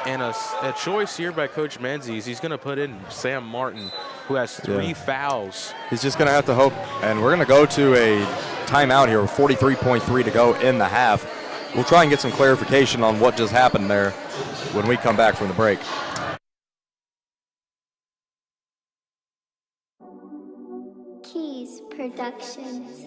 And a choice here by Coach Menzies. He's going to put in Sam Martin, who has 3 fouls. He's just going to have to hope. And we're going to go to a timeout here with 43.3 to go in the half. We'll try and get some clarification on what just happened there when we come back from the break. Productions.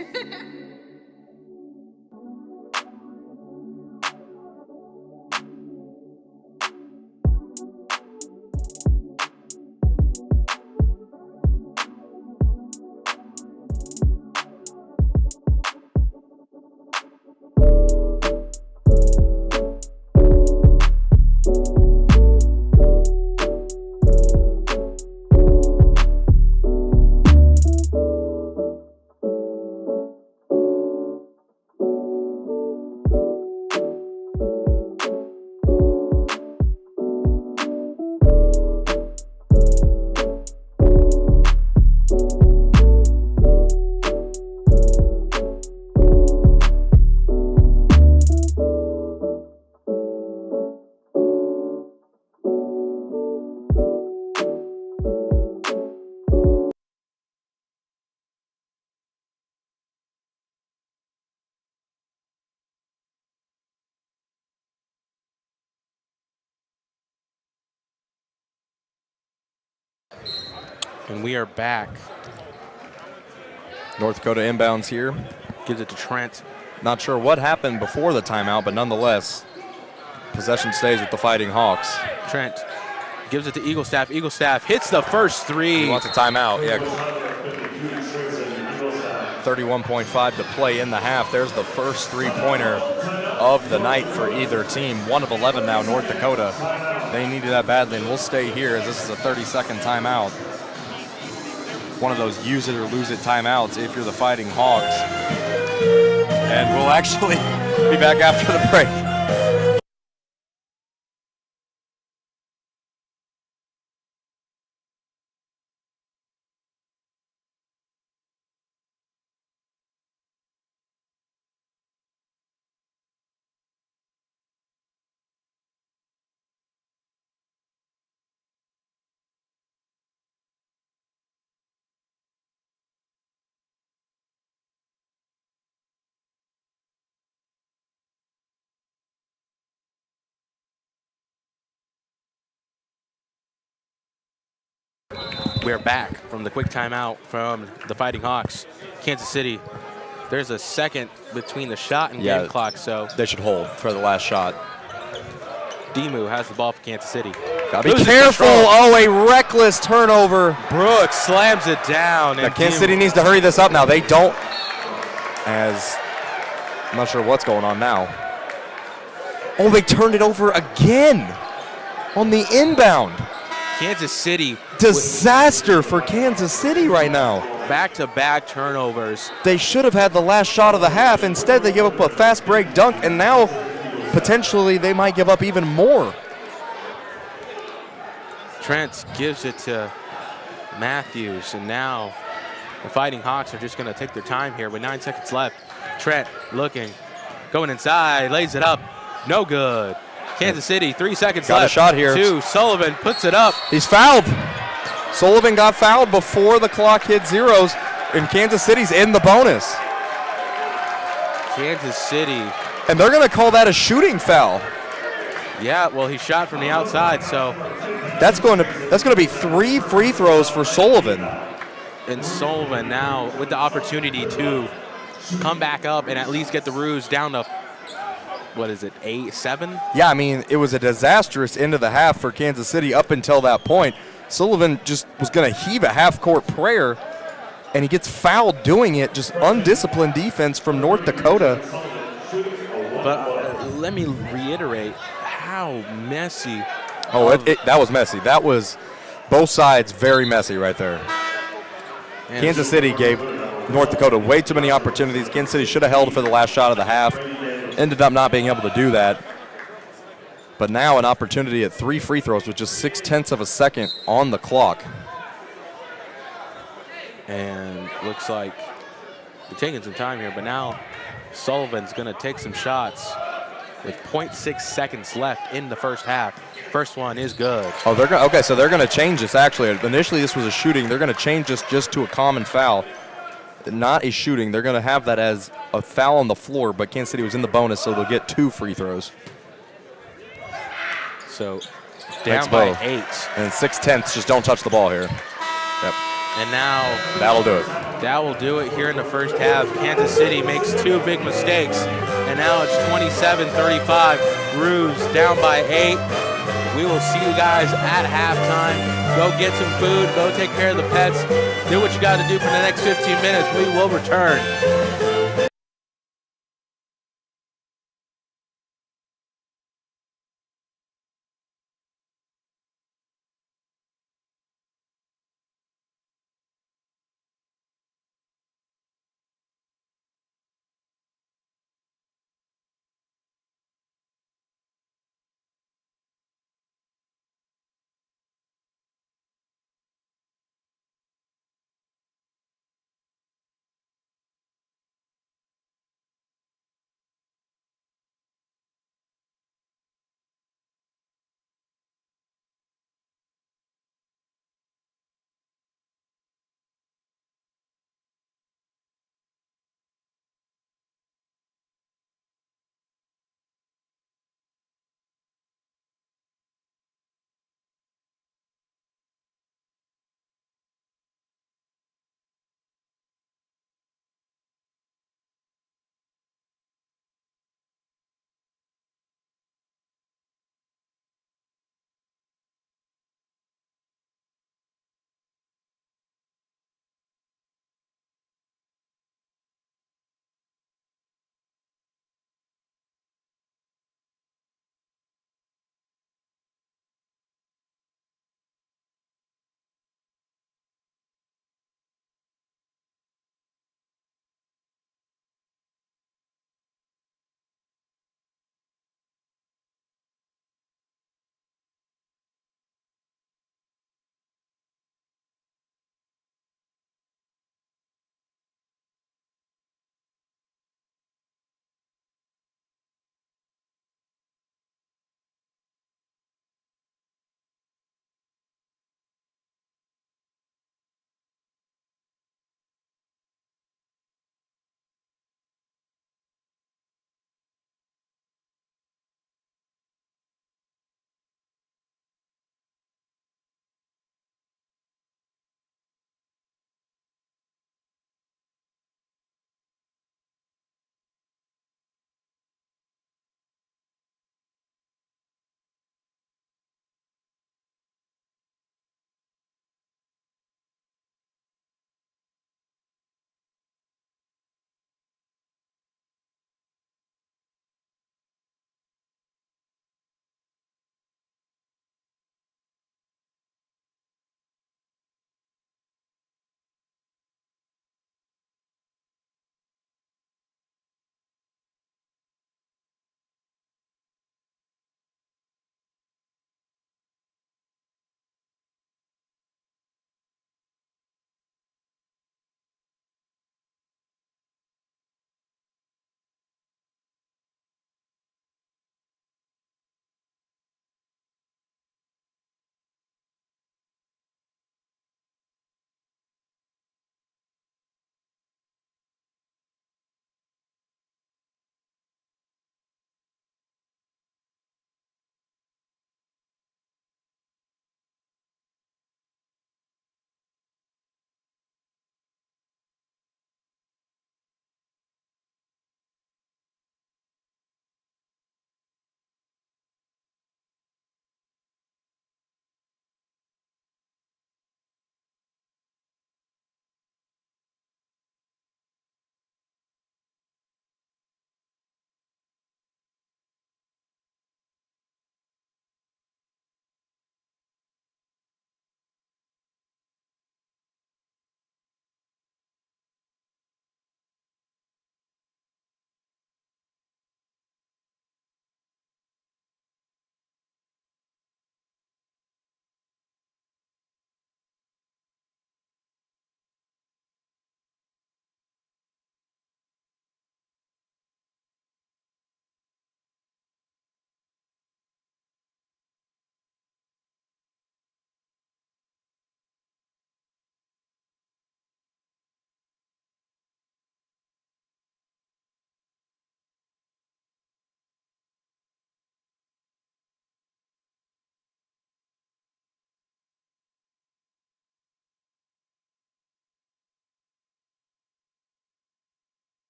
And we are back. North Dakota inbounds here. Gives it to Trent. Not sure what happened before the timeout, but nonetheless, possession stays with the Fighting Hawks. Trent gives it to Eaglestaff. Eaglestaff hits the first three. He wants a timeout, yeah. 31.5 to play in the half. There's the first three-pointer of the night for either team. 1 of 11 now, North Dakota. They needed that badly, and we'll stay here as this is a 30-second timeout. One of those use it or lose it timeouts if you're the Fighting Hawks. And we'll actually be back after the break. We're back from the quick timeout from the Fighting Hawks. Kansas City, there's a second between the shot and game clock, so they should hold for the last shot. Demu has the ball for Kansas City. Gotta be careful. Oh, a reckless turnover. Brooks slams it down. And Kansas City needs to hurry this up now. They don't, as I'm not sure what's going on now. Oh, they turned it over again on the inbound. Kansas City. Disaster for Kansas City right now. Back-to-back turnovers. They should have had the last shot of the half. Instead, they give up a fast break dunk, and now potentially they might give up even more. Trent gives it to Matthews, and now the Fighting Hawks are just going to take their time here with 9 seconds left. Trent looking, going inside, lays it up, no good. Kansas City, 3 seconds left. Got a shot here. 2, Sullivan puts it up. He's fouled. Sullivan got fouled before the clock hit zeros, and Kansas City's in the bonus. Kansas City. And they're going to call that a shooting foul. Yeah, well, he shot from the outside, so. That's going to be 3 free throws for Sullivan. And Sullivan now with the opportunity to come back up and at least get the Roos down to, what is it, 8, 7? Yeah, I mean, it was a disastrous end of the half for Kansas City up until that point. Sullivan just was going to heave a half-court prayer, and he gets fouled doing it. Just undisciplined defense from North Dakota. But let me reiterate how messy. Oh, that was messy. That was both sides very messy right there. And Kansas City gave North Dakota way too many opportunities. Kansas City should have held for the last shot of the half. Ended up not being able to do that. But now an opportunity at 3 free throws with just 0.6 of a second on the clock. And looks like they're taking some time here, but now Sullivan's going to take some shots with 0.6 seconds left in the first half. First one is good. Oh, okay, so they're going to change this actually. Initially this was a shooting. They're going to change this just to a common foul. Not a shooting. They're going to have that as a foul on the floor, but Kansas City was in the bonus, so they'll get 2 free throws. So down by 8. And 0.6, just don't touch the ball here. Yep. And now That'll do it. that will do it here in the first half. Kansas City makes 2 big mistakes, and now it's 27-35. Roos down by 8. We will see you guys at halftime. Go get some food. Go take care of the pets. Do what you got to do for the next 15 minutes. We will return.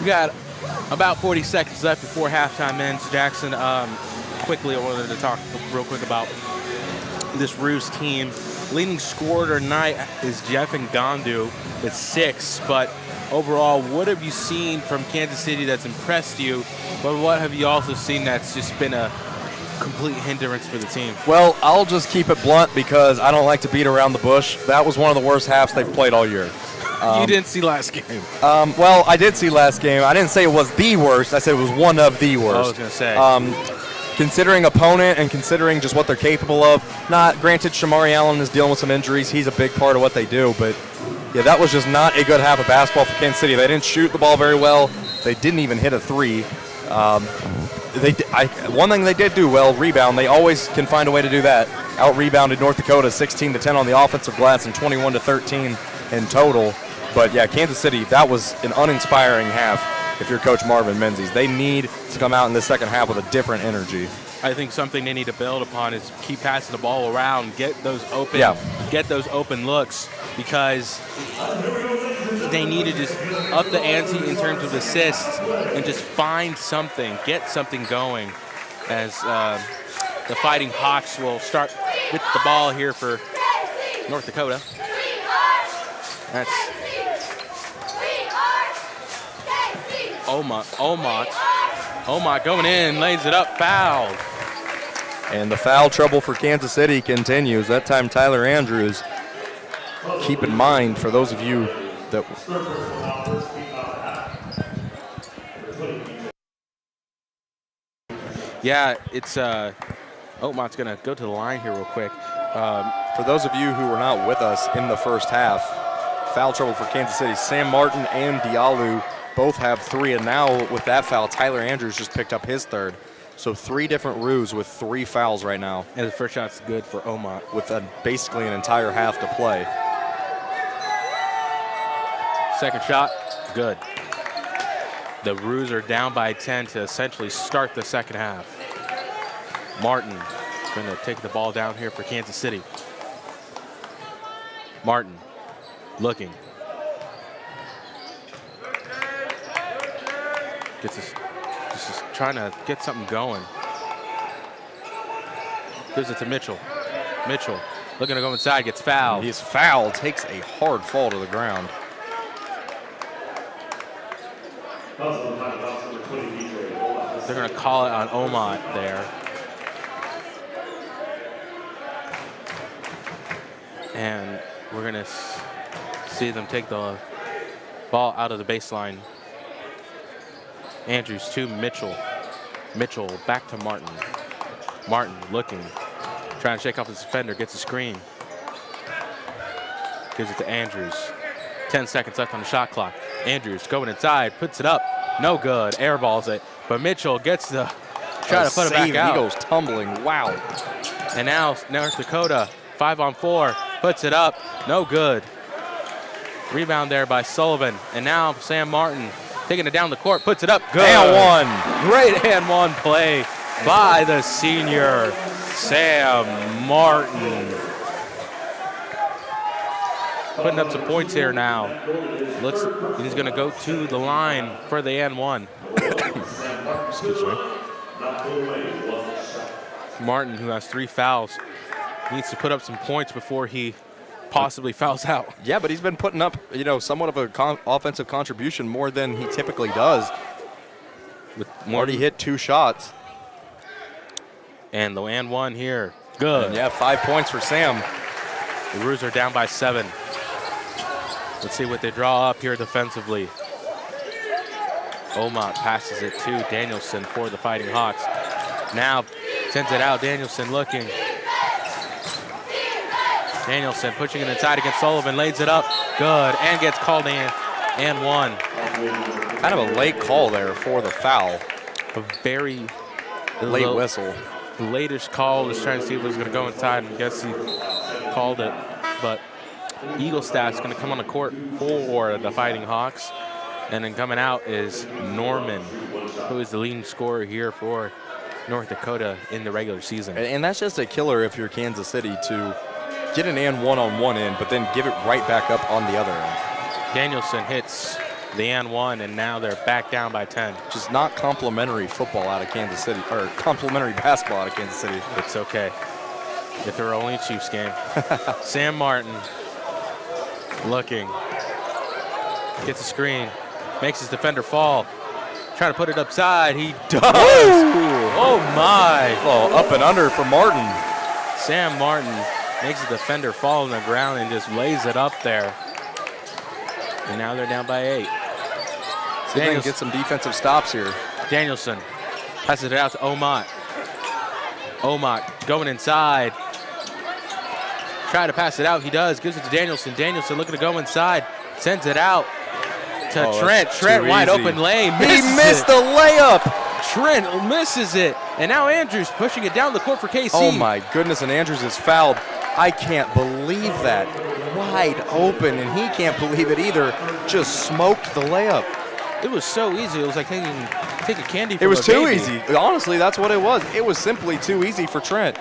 got about 40 seconds left before halftime ends. Jackson, quickly, I wanted to talk real quick about this Roos team. Leading scorer tonight is Jeff Ngandu with 6, but overall, what have you seen from Kansas City that's impressed you, but what have you also seen that's just been a complete hindrance for the team? Well, I'll just keep it blunt because I don't like to beat around the bush. That was one of the worst halves they've played all year. You didn't see last game. Well, I did see last game. I didn't say it was the worst. I said it was one of the worst. I was going to say. Considering opponent and considering just what they're capable of, granted, Shamari Allen is dealing with some injuries. He's a big part of what they do, but yeah, that was just not a good half of basketball for Kansas City. They didn't shoot the ball very well. They didn't even hit a 3. One thing they did do well, rebound. They always can find a way to do that. Out-rebounded North Dakota 16-10 on the offensive glass and 21-13 in total. But yeah, Kansas City, that was an uninspiring half if you're Coach Marvin Menzies. They need to come out in the second half with a different energy. I think something they need to build upon is keep passing the ball around, get those open looks, because they need to just up the ante in terms of assists and just find something, get something going, as the Fighting Hawks will start with the ball here for North Dakota. That's Omot going in, lays it up, fouled. And the foul trouble for Kansas City continues. That time Tyler Andrews. Keep in mind, for those of you that yeah, it's Omot's gonna go to the line here real quick. For those of you who were not with us in the first half, foul trouble for Kansas City. Sam Martin and Diallo both have 3, and now with that foul, Tyler Andrews just picked up his 3rd. So 3 different Roos with 3 fouls right now. And the first shot's good for Omot. With basically an entire half to play. Second shot, good. The Roos are down by 10 to essentially start the second half. Martin going to take the ball down here for Kansas City. Martin looking. Just trying to get something going. Gives it to Mitchell. Mitchell looking to go inside, gets fouled. He's fouled, takes a hard fall to the ground. They're going to call it on Omot there. And we're going to see them take the ball out of the baseline. Andrews to Mitchell. Mitchell back to Martin. Martin looking, trying to shake off his defender, gets a screen. Gives it to Andrews. 10 seconds left on the shot clock. Andrews going inside, puts it up. No good, airballs it. But Mitchell gets the, try to put it back out. He goes tumbling, wow. And now North Dakota, 5-on-4, puts it up, no good. Rebound there by Sullivan. And now Sam Martin taking it down the court, puts it up, good. And 1. Great and 1 play by the senior, Sam Martin. Putting up some points here now. Looks he's going to go to the line for the and 1. Excuse me. Martin, who has 3 fouls, needs to put up some points before he possibly fouls out. Yeah, but he's been putting up, somewhat of a offensive contribution more than he typically does. Already hit 2 shots. And the and 1 here, good. And yeah, 5 points for Sam. The Roos are down by 7. Let's see what they draw up here defensively. Omot passes it to Danielson for the Fighting Hawks. Now sends it out, Danielson looking. Danielson pushing it inside against Sullivan, lays it up, good, and gets called in, and 1. Kind of a late call there for the foul. A very late whistle. The latest call was trying to see if it was going to go inside, and I guess he called it. But Eagle Staff's going to come on the court for the Fighting Hawks. And then coming out is Norman, who is the leading scorer here for North Dakota in the regular season. And that's just a killer if you're Kansas City to get an and 1 on one end, but then give it right back up on the other end. Danielson hits the and one, and now they're back down by 10. Just not complimentary football out of Kansas City, or complimentary basketball out of Kansas City. It's okay. If there were only a Chiefs game. Sam Martin looking. Gets a screen. Makes his defender fall. Trying to put it upside. He does. Oh, my. Oh, up and under for Martin. Sam Martin makes the defender fall on the ground and just lays it up there. And now they're down by 8. See if they can get some defensive stops here. Danielson passes it out to Omot. Omot going inside. Try to pass it out. He does. Gives it to Danielson. Danielson looking to go inside. Sends it out to Trent. Trent wide open lane. He missed the layup. Trent misses it. And now Andrews pushing it down the court for KC. Oh, my goodness. And Andrews is fouled. I can't believe that. Wide open, and he can't believe it either. Just smoked the layup. It was so easy. It was like taking a candy from It was a too baby. easy. Honestly, that's what it was. It was simply too easy for Trent.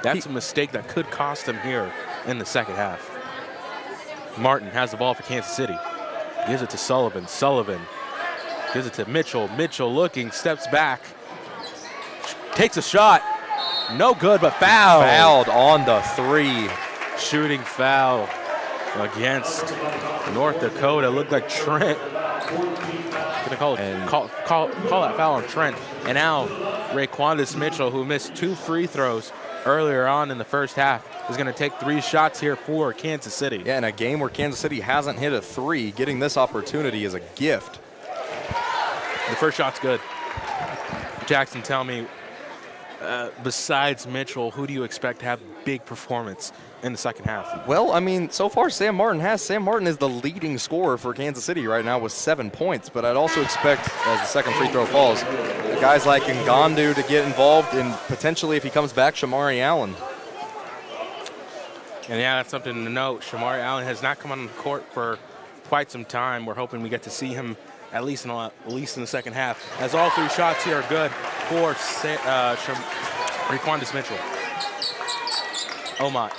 That's a mistake that could cost him here in the second half. Martin has the ball for Kansas City. Gives it to Sullivan. Sullivan gives it to Mitchell. Mitchell looking, steps back. Takes a shot. No good, but foul. Fouled on the 3. Shooting foul against North Dakota. Looked like Trent. Gonna call that foul on Trent. And now Raquandis Mitchell, who missed 2 free throws earlier on in the first half, is going to take 3 shots here for Kansas City. Yeah, in a game where Kansas City hasn't hit a 3, getting this opportunity is a gift. The first shot's good. Jackson, tell me, besides Mitchell, who do you expect to have big performance in the second half? Well, I mean, so far Sam Martin is the leading scorer for Kansas City right now with 7 points, but I'd also expect, as the second free throw falls, guys like Ngandu to get involved, and potentially, if he comes back, Shamari Allen. And yeah, that's something to note. Shamari Allen has not come on the court for quite some time. We're hoping we get to see him at least in the second half, as all 3 shots here are good for Raquandis Mitchell. Omot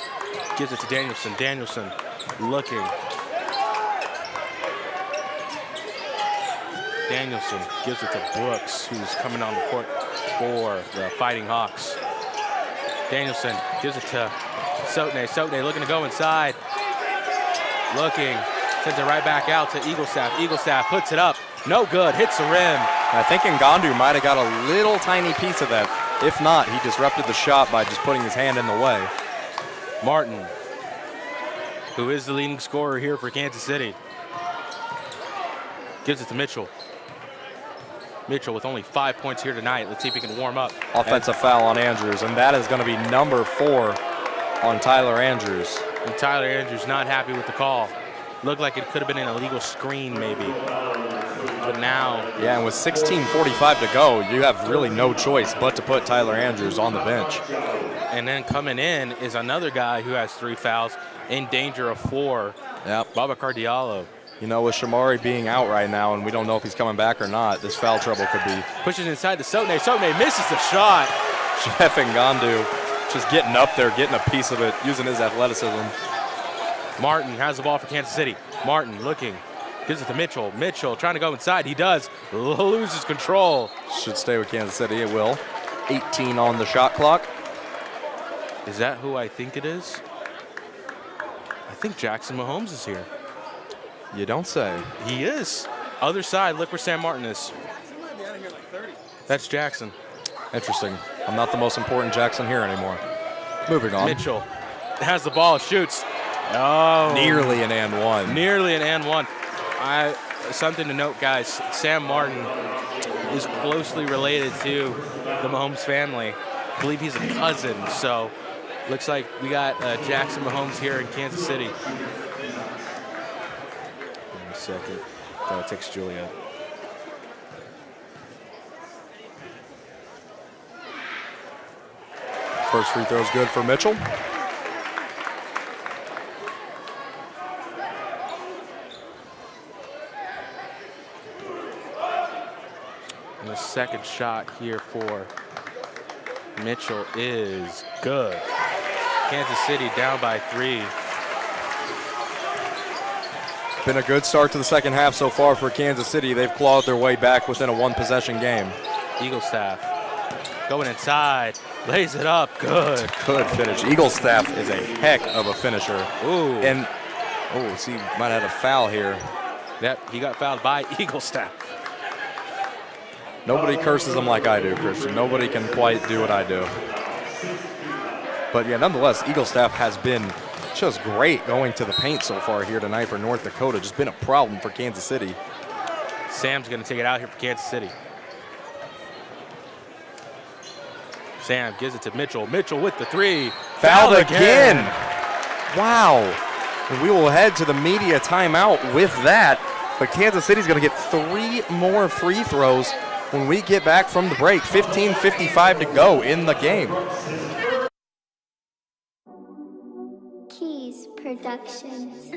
gives it to Danielson. Danielson looking. Danielson gives it to Brooks, who's coming on the court for the Fighting Hawks. Danielson gives it to Sotne. Sotne looking to go inside. Looking. Sends it right back out to Eaglestaff. Eaglestaff puts it up. No good. Hits the rim. I think Ngandu might have got a little tiny piece of that. If not, he disrupted the shot by just putting his hand in the way. Martin, who is the leading scorer here for Kansas City, gives it to Mitchell. Mitchell with only 5 points here tonight. Let's see if he can warm up. Offensive foul on Andrews, and that is going to be number 4 on Tyler Andrews. And Tyler Andrews not happy with the call. Looked like it could have been an illegal screen maybe. But now. Yeah, and with 16:45 to go, you have really no choice but to put Tyler Andrews on the bench. And then coming in is another guy who has 3 fouls, in danger of 4. Yep. Babacar Diallo. You know, with Shamari being out right now, and we don't know if he's coming back or not, this foul trouble could be. Pushes inside to Sotne. Sotne misses the shot. Jeff Ngandu just getting up there, getting a piece of it, using his athleticism. Martin has the ball for Kansas City. Martin looking. Gives it to Mitchell. Mitchell trying to go inside. He does. Loses control. Should stay with Kansas City. It will. 18 on the shot clock. Is that who I think it is? I think Jackson Mahomes is here. You don't say. He is. Other side, look where Sam Martin is. That's Jackson. Interesting. I'm not the most important Jackson here anymore. Moving on. Mitchell has the ball, shoots. Oh. Nearly an and one. Nearly an and one. Something to note, guys. Sam Martin is closely related to the Mahomes family. I believe he's a cousin, so looks like we got Jackson Mahomes here in Kansas City. Give me a second. Gotta text Juliet. First free throw is good for Mitchell. And the second shot here for Mitchell is good. Kansas City down by 3. Been a good start to the second half so far for Kansas City. They've clawed their way back within a one-possession game. Eagle staff going inside, lays it up, good. Good finish. Eagle staff is a heck of a finisher. Ooh. And, see, might have had a foul here. Yep, he got fouled by Eagle staff. Nobody curses them like I do, Cristian. Nobody can quite do what I do. But yeah, nonetheless, Eagle staff has been just great going to the paint so far here tonight for North Dakota. Just been a problem for Kansas City. Sam's going to take it out here for Kansas City. Sam gives it to Mitchell. Mitchell with the three. Fouled again. Wow. And we will head to the media timeout with that. But Kansas City's going to get 3 more free throws when we get back from the break. 15:55 to go in the game. Keys Productions.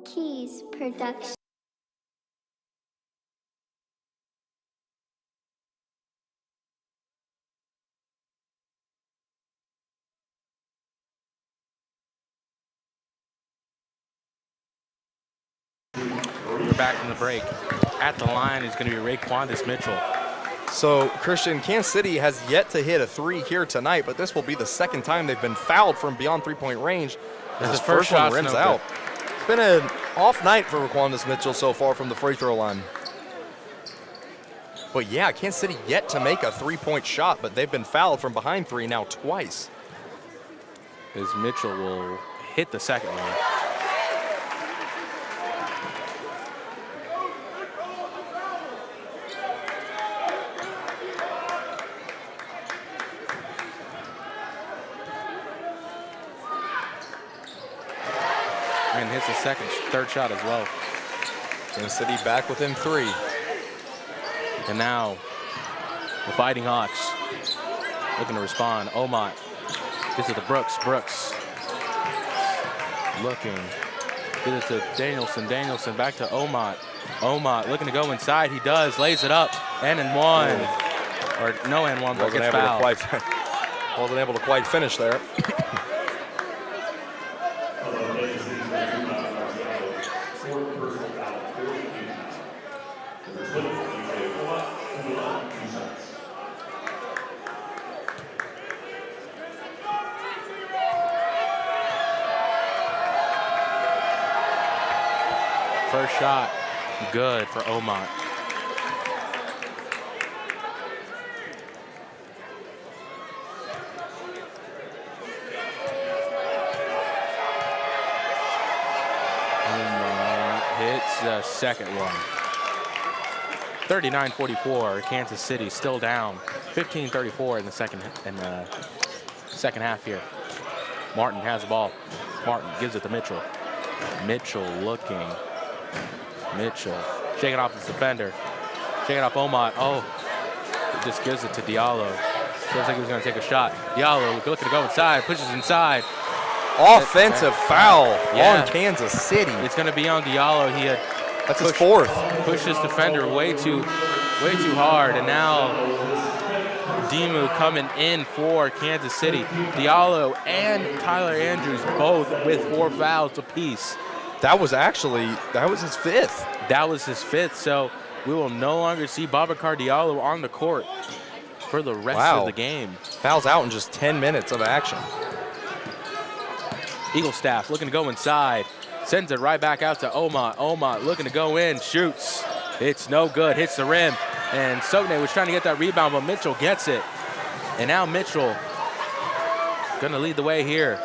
Keys Production. We're back from the break. At the line is going to be Raquandis Mitchell. So, Cristian, Kansas City has yet to hit a 3 here tonight, but this will be the second time they've been fouled from beyond three-point range. This first one rims out. It's been an off night for Raquandis Mitchell so far from the free throw line. But yeah, Kansas City yet to make a three-point shot, but they've been fouled from behind 3 now twice. As Mitchell will hit the second one. And hits the third shot as well. Kansas City back within 3. And now the Fighting Hawks looking to respond. Omot gives it to Brooks. Brooks looking. Gives it to Danielson. Danielson back to Omot. Omot looking to go inside. He does. Lays it up. And one. Or no and one, but gets fouled. Wasn't able to quite finish there. shot. Good for Omot. Hits the second one. 39-44, Kansas City still down. 15-34 in the second half here. Martin has the ball. Martin gives it to Mitchell. Mitchell looking. Mitchell shaking off his defender. Shaking off Omot. Oh, he just gives it to Diallo. Feels like he was going to take a shot. Diallo looking to go inside, pushes inside. Offensive foul on Kansas City. It's going to be on Diallo. He had his fourth. Pushed his defender way too hard, and now Dimu coming in for Kansas City. Diallo and Tyler Andrews both with 4 fouls apiece. That was his fifth. That was his fifth. So we will no longer see Babacar Diallo on the court for the rest of the game. Fouls out in just 10 minutes of action. Eagle staff looking to go inside. Sends it right back out to Omot. Omot looking to go in, shoots. It's no good, hits the rim. And Sotne was trying to get that rebound, but Mitchell gets it. And now Mitchell gonna lead the way here.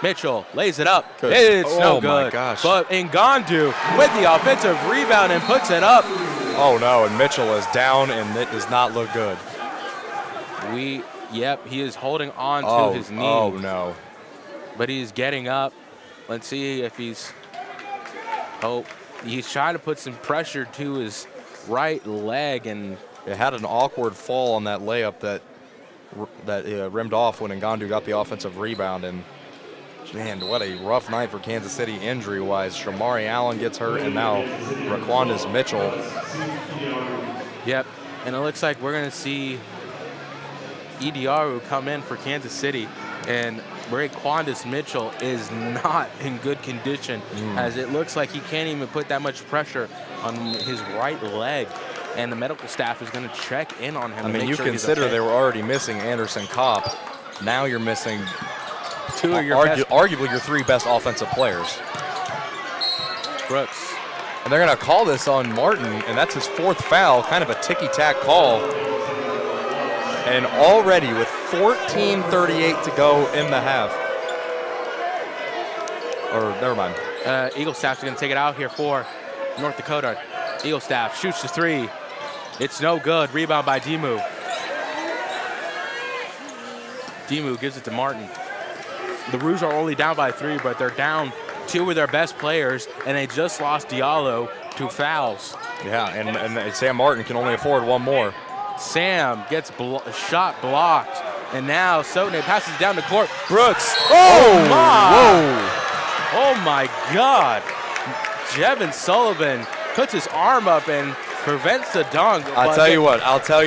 Mitchell lays it up. Good. It's no good. Oh my gosh. But Ngandu with the offensive rebound and puts it up. Oh no, and Mitchell is down and it does not look good. He is holding on to his knee. Oh no. But he's getting up. Let's see if he's trying to put some pressure to his right leg, and it had an awkward fall on that layup that rimmed off when Ngandu got the offensive rebound. And man, what a rough night for Kansas City injury-wise. Shamari Allen gets hurt, and now Raquandis Mitchell. Yep, and it looks like we're going to see Idiaru come in for Kansas City, and Raquandis Mitchell is not in good condition, as it looks like he can't even put that much pressure on his right leg, and the medical staff is going to check in on him. I mean, you consider they were already missing Anderson Kopp. Now you're missing two of your arguably your 3 best offensive players. Brooks. And they're going to call this on Martin, and that's his 4th foul, kind of a ticky-tack call. And already with 14:38 to go in the half. Or never mind. Eagle Staff's going to take it out here for North Dakota. Eagle Staff shoots the 3. It's no good. Rebound by Dimu. Dimu gives it to Martin. The Roos are only down by 3, but they're down 2 of their best players, and they just lost Diallo to fouls. Yeah, and Sam Martin can only afford 1 more. Sam gets shot blocked, and now Sotne passes down the court. Brooks. Oh my! Whoa! Oh my God! Jevin Sullivan puts his arm up and prevents the dunk. I'll tell you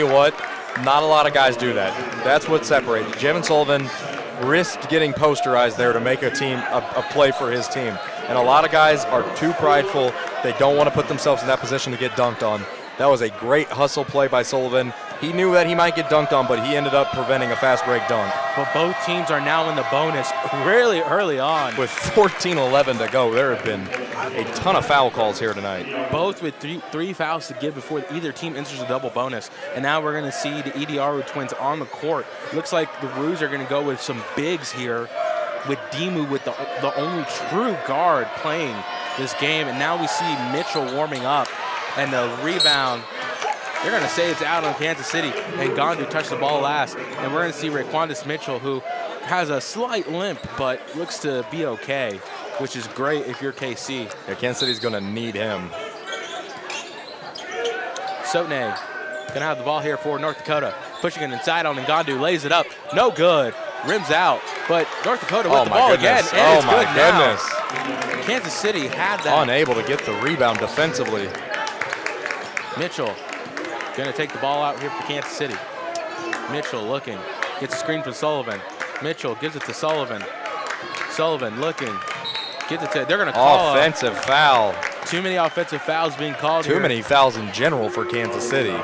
what. Not a lot of guys do that. That's what separates. Jevin Sullivan risked getting posterized there to make a play for his team, and a lot of guys are too prideful. They don't want to put themselves in that position to get dunked on. That was a great hustle play by Sullivan. He knew that he might get dunked on, but he ended up preventing a fast break dunk. But both teams are now in the bonus really early on. With 14:11 to go, there have been a ton of foul calls here tonight. Both with three fouls to give before either team enters a double bonus. And now we're going to see the Idiaru twins on the court. Looks like the Roos are going to go with some bigs here, with Dimu with the only true guard playing this game. And now we see Mitchell warming up. And the rebound, they're going to say it's out on Kansas City. And Ngandu touched the ball last. And we're going to see Raquandis Mitchell, who has a slight limp, but looks to be okay, which is great if you're KC. Yeah, Kansas City's going to need him. Sotne going to have the ball here for North Dakota. Pushing it inside on Ngandu, lays it up. No good. Rims out. But North Dakota with the ball again. And it's good now. Kansas City had that. Unable to get the rebound defensively. Mitchell going to take the ball out here for Kansas City. Mitchell looking. Gets a screen from Sullivan. Mitchell gives it to Sullivan. Sullivan looking. Gets it to, they're going to call offensive foul. Too many offensive fouls being called here. Too many fouls in general for Kansas City.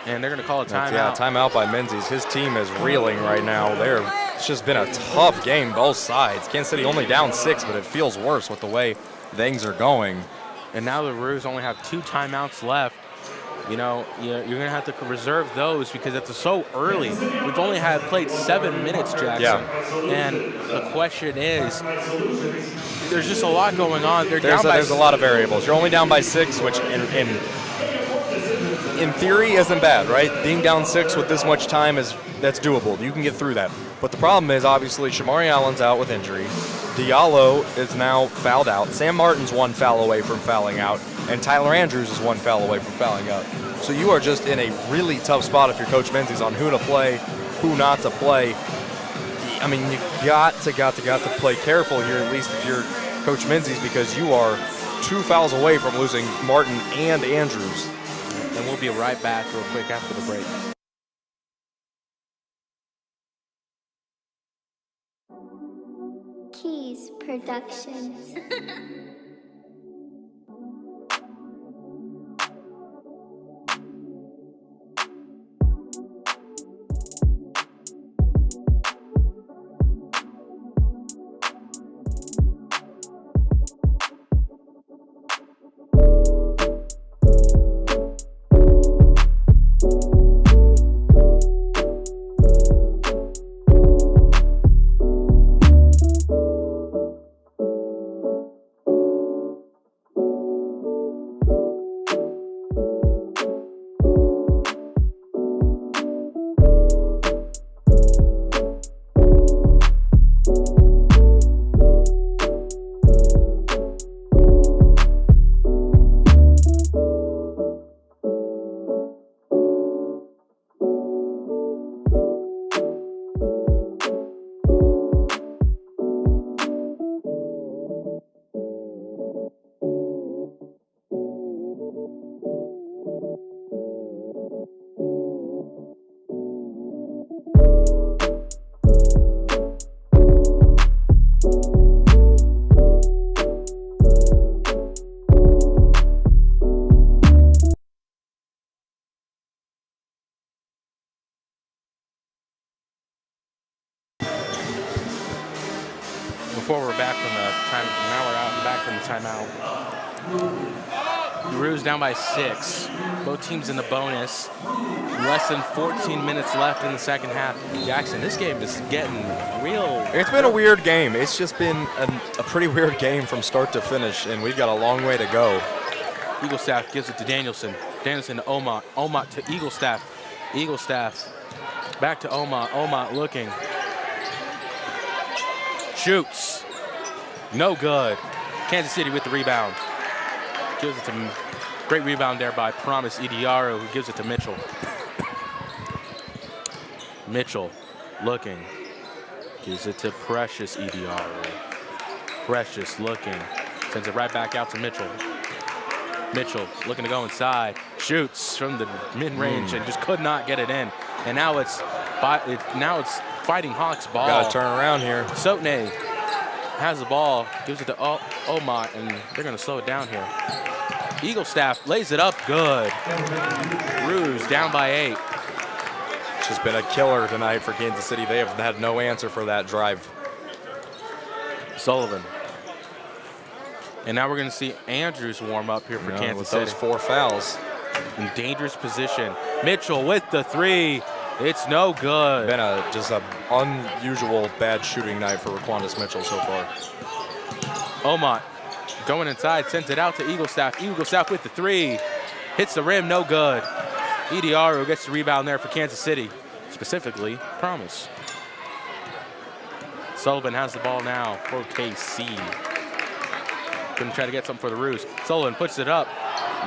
And they're going to call a timeout. Yeah, timeout by Menzies. His team is reeling right now. They're It's just been a tough game, both sides. Kansas City only down 6, but it feels worse with the way things are going. And now the Roos only have 2 timeouts left. You know, you're going to have to reserve those because it's so early. We've only played 7 minutes, Jackson. Yeah. And the question is, there's just a lot going on. There's a lot of variables. You're only down by 6, which in theory isn't bad, right? Being down 6 with this much time that's doable. You can get through that. But the problem is, obviously, Shamari Allen's out with injury. Diallo is now fouled out. Sam Martin's 1 foul away from fouling out. And Tyler Andrews is 1 foul away from fouling out. So you are just in a really tough spot if you're Coach Menzies on who to play, who not to play. I mean, you got to play careful here, at least if you're Coach Menzies, because you are 2 fouls away from losing Martin and Andrews. And we'll be right back real quick after the break. Keys Productions. Before we're back from the time, now we're back from the timeout. The Roos down by 6. Both teams in the bonus. Less than 14 minutes left in the second half. Jackson, this game is getting real. It's been a weird game. It's just been a pretty weird game from start to finish, and we've got a long way to go. Eaglestaff gives it to Danielson. Danielson to Omot. Omot to Eaglestaff. Eaglestaff back to Omot. Omot looking. Shoots. No good. Kansas City with the rebound. Gives it to great rebound there by Promise Idiaro, who gives it to Mitchell. Mitchell looking. Gives it to Precious Idiaro. Precious looking. Sends it right back out to Mitchell. Mitchell looking to go inside. Shoots from the mid-range and just could not get it in. And now it's Fighting Hawks ball. Got to turn around here. Sotne has the ball, gives it to Omot, and they're going to slow it down here. Eaglestaff lays it up good. Roos down by 8. It's just been a killer tonight for Kansas City. They have had no answer for that drive. Sullivan. And now we're going to see Andrews warm up here for Kansas City. With those 4 fouls. In dangerous position. Mitchell with the 3. It's no good. Been just an unusual bad shooting night for Raquandis Mitchell so far. Omot going inside, sends it out to Eaglestaff. Eaglestaff with the 3. Hits the rim, no good. Idiaro gets the rebound there for Kansas City, specifically Promise. Sullivan has the ball now for KC. Going to try to get something for the Roos. Sullivan puts it up.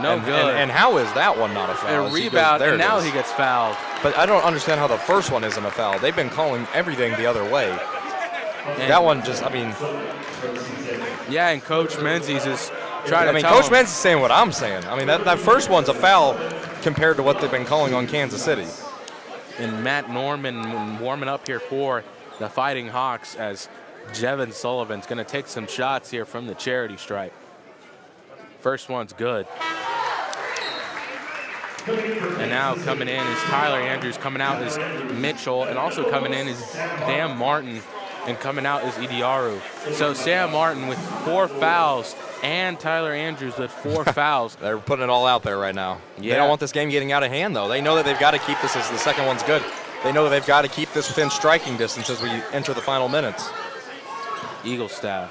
No good. And how is that one not a foul? A rebound, and now he gets fouled. But I don't understand how the first one isn't a foul. They've been calling everything the other way. And that one just, I mean. Yeah, and Coach Menzies is trying to tell Coach him. Menzies is saying what I'm saying. I mean, that first one's a foul compared to what they've been calling on Kansas City. And Matt Norman warming up here for the Fighting Hawks as Jevin Sullivan's going to take some shots here from the charity stripe. First one's good. And now coming in is Tyler Andrews, coming out is Mitchell, and also coming in is Sam Martin, and coming out is Idiaru. So Sam Martin with 4 fouls and Tyler Andrews with 4 fouls. They're putting it all out there right now. Yeah. They don't want this game getting out of hand, though. They know that they've got to keep this as the second one's good. They know that they've got to keep this within striking distance as we enter the final minutes. Eaglestaff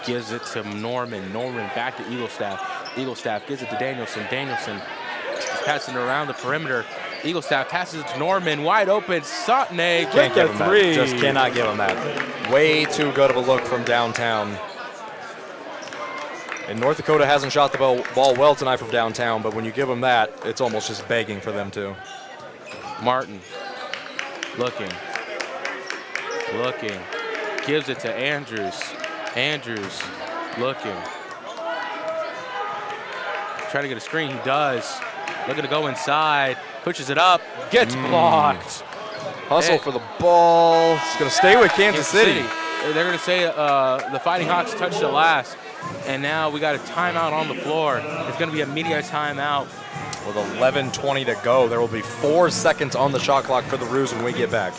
gives it to Norman. Norman back to Eaglestaff. Eaglestaff gives it to Danielson. Danielson is passing it around the perimeter. Eaglestaff passes it to Norman. Wide open. Sotne Can't give with him the 3. that. Just cannot give him that. Way too good of a look from downtown. And North Dakota hasn't shot the ball well tonight from downtown, but when you give them that, it's almost just begging for them to. Martin looking. Gives it to Andrews. Andrews looking. Trying to get a screen. He does. Looking to go inside. Pushes it up. Gets blocked. Hustle for the ball. It's going to stay with Kansas City. They're going to say the Fighting Hawks touched it last. And now we got a timeout on the floor. It's going to be a media timeout. With 11:20 to go, there will be 4 seconds on the shot clock for the Roos when we get back.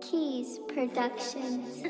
Keys Productions.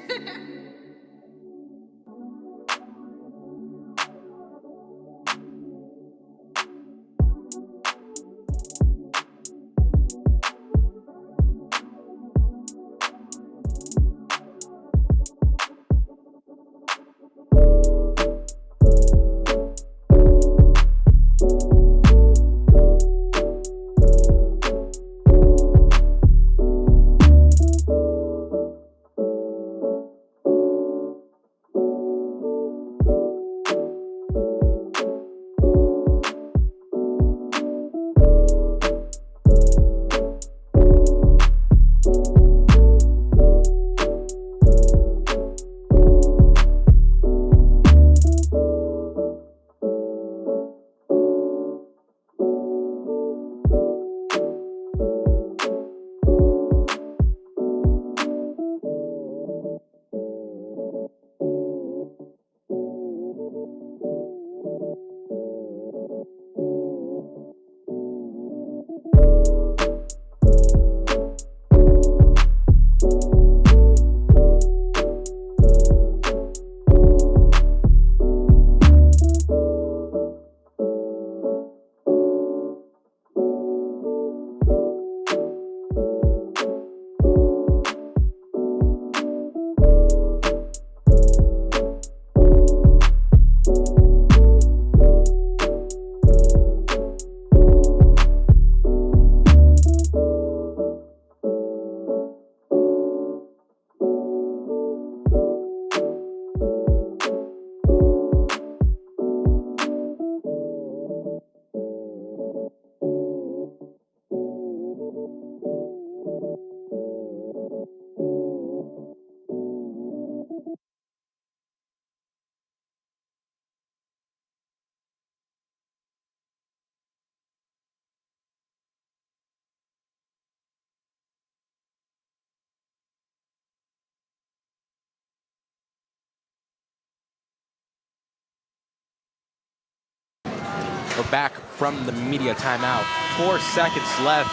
We're back from the media timeout. 4 seconds left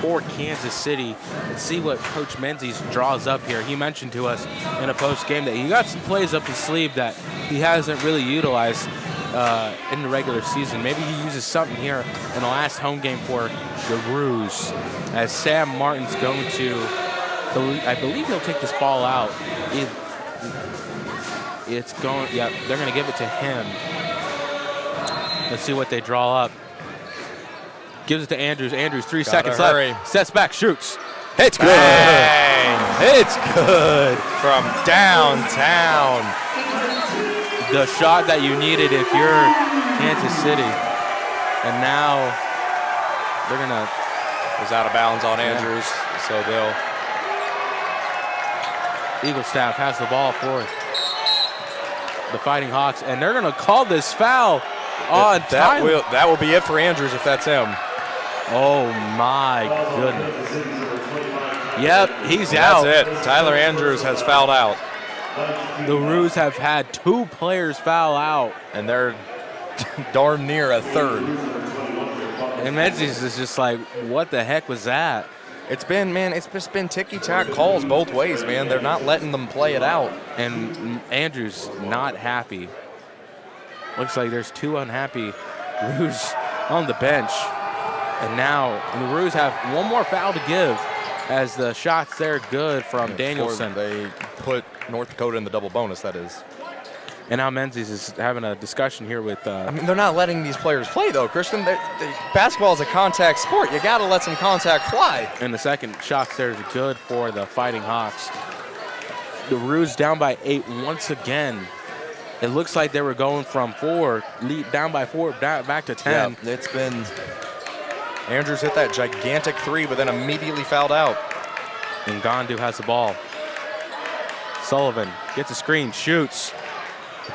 for Kansas City. Let's see what Coach Menzies draws up here. He mentioned to us in a post-game that he got some plays up his sleeve that he hasn't really utilized in the regular season. Maybe he uses something here in the last home game for the Roos, as Sam Martin's going to, I believe he'll take this ball out. It's going, yeah, they're going to give it to him. Let's see what they draw up. Gives it to Andrews. Andrews, 3 seconds left. Sets back, shoots. It's good. Bang. It's good from downtown. The shot that you needed if you're Kansas City. And now they're going to. It was out of bounds on Andrews, so they'll. Eaglestaff has the ball for the Fighting Hawks, and they're going to call this foul on time. That will be it for Andrews if that's him. Oh, my goodness. Yep, he's out. That's it. Tyler Andrews has fouled out. The Roos have had 2 players foul out. And they're darn near a third. And Menzies is just like, what the heck was that? It's just been ticky-tack calls both ways, man. They're not letting them play it out. And Andrews not happy. Looks like there's 2 unhappy Roos on the bench. And now the Roos have one more foul to give as the shots there good from Danielson. They put North Dakota in the double bonus, that is. And now Menzies is having a discussion here with... I mean, they're not letting these players play, though, Cristian. Basketball is a contact sport. You got to let some contact fly. And the second shot there is good for the Fighting Hawks. The Roos down by 8 once again. It looks like they were going from 4, down by 4, back to 10. Yeah, it's been... Andrews hit that gigantic 3, but then immediately fouled out. And Gondu has the ball. Sullivan gets a screen, shoots.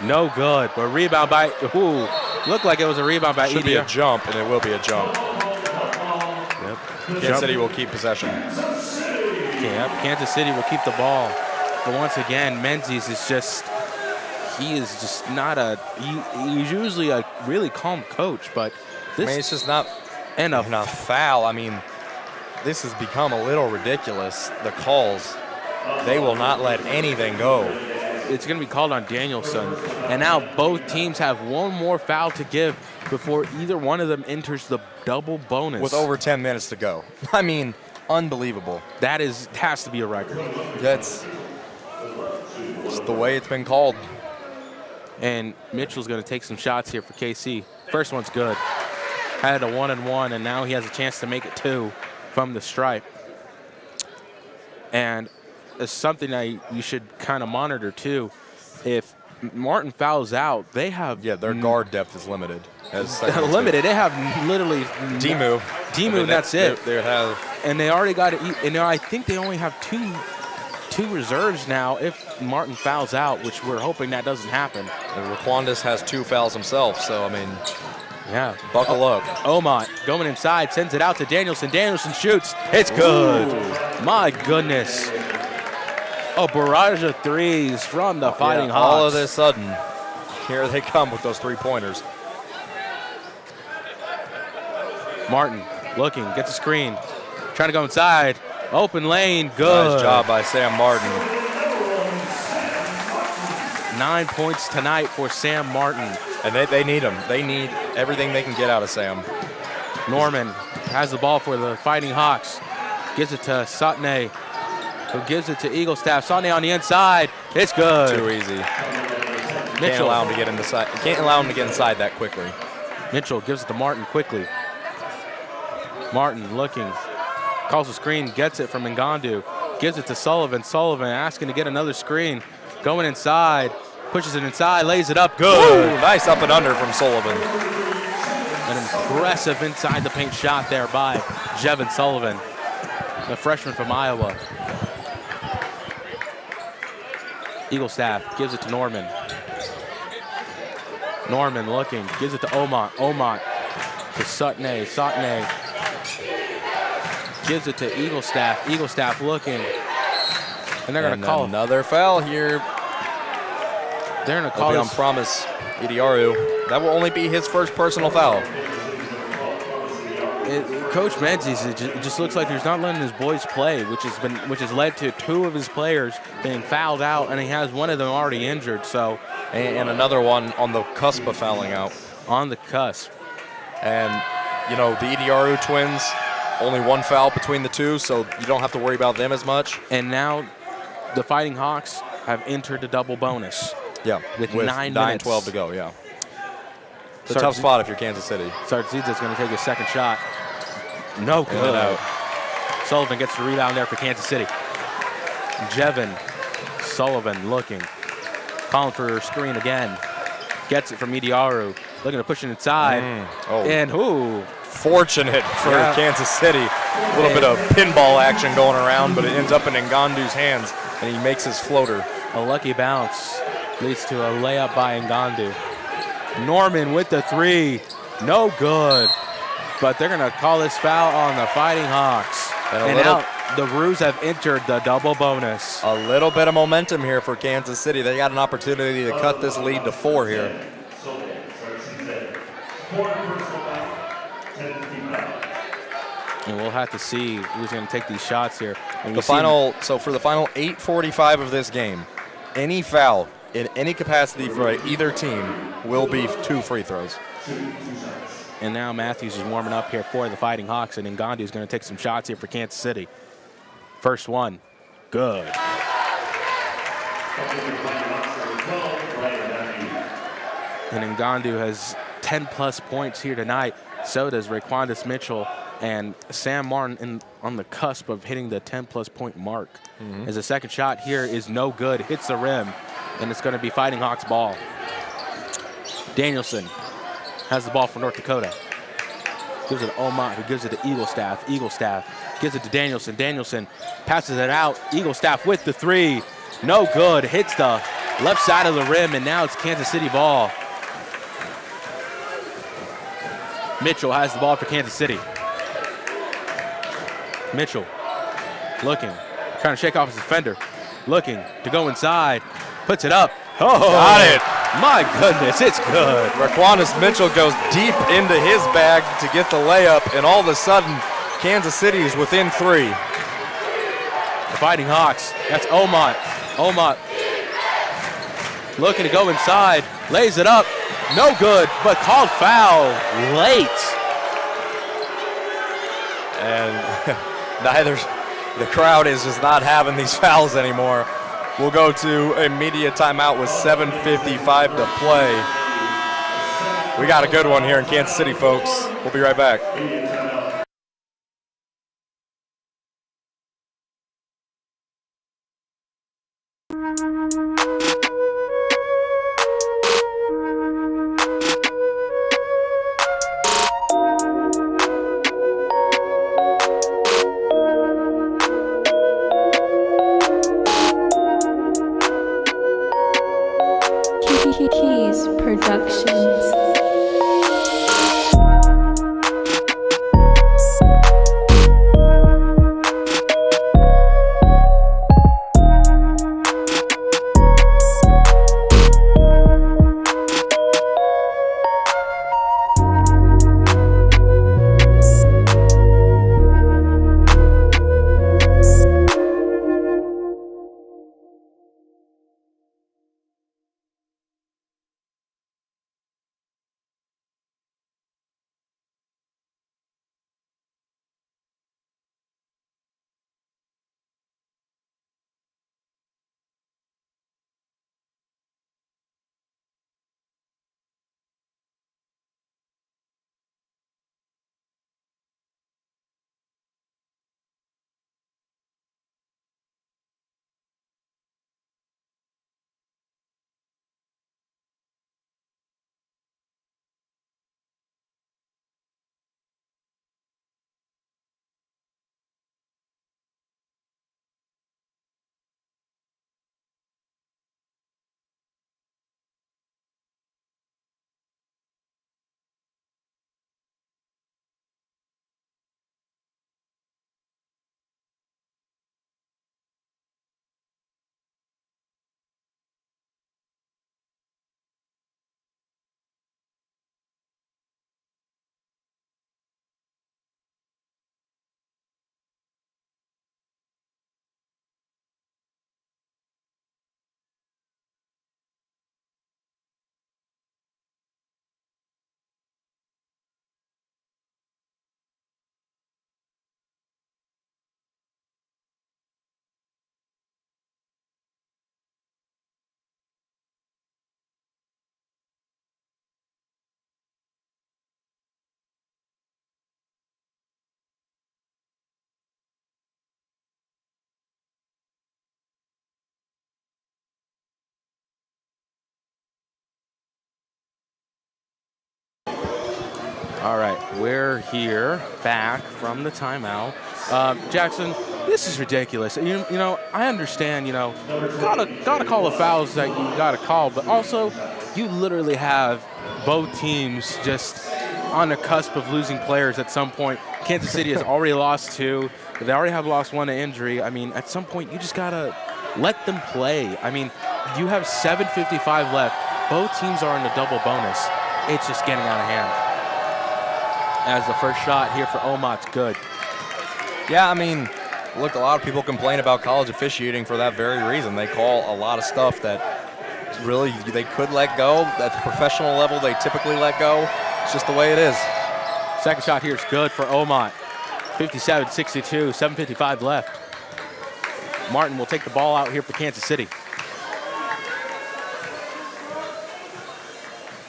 No good, but rebound by, looked like it was a rebound by Edia. Should be a jump, and it will be a jump. Yep. Kansas City will keep possession. Yep, Kansas City will keep the ball. But once again, Menzies is just, he is just not he's usually a really calm coach, but this. I mean, it's just not enough foul. I mean, this has become a little ridiculous, the calls. They will not let anything go. It's going to be called on Danielson. And now both teams have one more foul to give before either one of them enters the double bonus. With over 10 minutes to go. I mean, unbelievable. That has to be a record. That's just the way it's been called. And Mitchell's going to take some shots here for KC. First one's good. Had a 1-and-1, and now he has a chance to make it 2 from the stripe. And it's something that you should kind of monitor too. If Martin fouls out, they have their guard depth is limited. Limited. They have literally Demu. And that's it. They have, and they already got it. And I think they only have two reserves now if Martin fouls out, which we're hoping that doesn't happen. And Raquandis has 2 fouls himself, so I mean, yeah, buckle up. Omot going inside, sends it out to Danielson. Danielson shoots. It's good. Ooh. My goodness. A barrage of threes from the Fighting Hawks. All of a sudden, here they come with those 3-pointers. Martin looking, gets a screen, trying to go inside. Open lane, good. Nice job by Sam Martin. 9 points tonight for Sam Martin. And they need him. They need everything they can get out of Sam. Norman has the ball for the Fighting Hawks. Gives it to Satne, who gives it to Eaglestaff. Satne on the inside. It's good. Too easy. Mitchell. Can't allow him to get inside. Can't allow him to get inside that quickly. Mitchell gives it to Martin quickly. Martin looking. Calls a screen, gets it from Ngandu. Gives it to Sullivan. Sullivan asking to get another screen. Going inside. Pushes it inside, lays it up, good. Ooh, nice up and under from Sullivan. An impressive inside the paint shot there by Jevin Sullivan, the freshman from Iowa. Eaglestaff gives it to Norman. Norman looking, gives it to Omot. Omot to Satne. Satne gives it to Eaglestaff. Eaglestaff looking. And they're going to call another foul here. They're going to call on promise, Idiaru. That will only be his first personal foul. Coach Menzies, it just looks like he's not letting his boys play, which has led to 2 of his players being fouled out, and he has one of them already injured. So, and another one on the cusp of fouling out. On the cusp. And you know the Idiaru twins, only 1 foul between the 2, so you don't have to worry about them as much. And now the Fighting Hawks have entered the double bonus. Yeah, with 9 minutes. 9:12 to go, yeah. It's a tough spot if you're Kansas City. Sartzidze's going to take his second shot. No good. Out. Sullivan gets the rebound there for Kansas City. Jevin Sullivan looking. Calling for a screen again. Gets it from Idiaru. Looking to push it inside. And fortunate for Kansas City. A little bit of pinball action going around, but it ends up in Ngandu's hands, and he makes his floater. A lucky bounce leads to a layup by Ngandu. Norman with the 3. No good. But they're going to call this foul on the Fighting Hawks. And now the Roos have entered the double bonus. A little bit of momentum here for Kansas City. They got an opportunity to cut this lead to 4 here. And we'll have to see who's going to take these shots here. And So for the final 8:45 of this game, any foul in any capacity for either team will be 2 free throws. And now Matthews is warming up here for the Fighting Hawks, and Ngandu is going to take some shots here for Kansas City. First one, good. And Ngandu has 10-plus points here tonight. So does Raquandis Mitchell and Sam Martin on the cusp of hitting the 10-plus point mark. As the second shot here is no good, hits the rim, and it's going to be Fighting Hawks ball. Danielson has the ball for North Dakota. Gives it to Omot, who gives it to Eaglestaff. Eaglestaff gives it to Danielson. Danielson passes it out. Eaglestaff with the 3. No good. Hits the left side of the rim, and now it's Kansas City ball. Mitchell has the ball for Kansas City. Mitchell looking, trying to shake off his defender. Looking to go inside. Puts it up. Oh, got it. My goodness, it's good. Raquandis Mitchell goes deep into his bag to get the layup, and all of a sudden, Kansas City is within 3. The Fighting Hawks, that's Omot. Omot looking to go inside, lays it up. No good, but called foul late. And the crowd is just not having these fouls anymore. We'll go to a media timeout with 7:55 to play. We got a good one here in Kansas City, folks. We'll be right back. Keys Productions. All right, we're here back from the timeout. Jackson, this is ridiculous. You know, I understand, gotta call the fouls that you gotta call, but also you literally have both teams just on the cusp of losing players at some point. Kansas City has already lost 2. They already have lost 1 to injury. I mean, at some point, you just gotta let them play. I mean, you have 7:55 left. Both teams are in a double bonus. It's just getting out of hand. as the first shot here for Omat's good. Yeah, I mean, look, a lot of people complain about college officiating for that very reason. They call a lot of stuff that really they could let go. At the professional level, they typically let go. It's just the way it is. Second shot here is good for Omat. 57-62, 7:55 left. Martin will take the ball out here for Kansas City.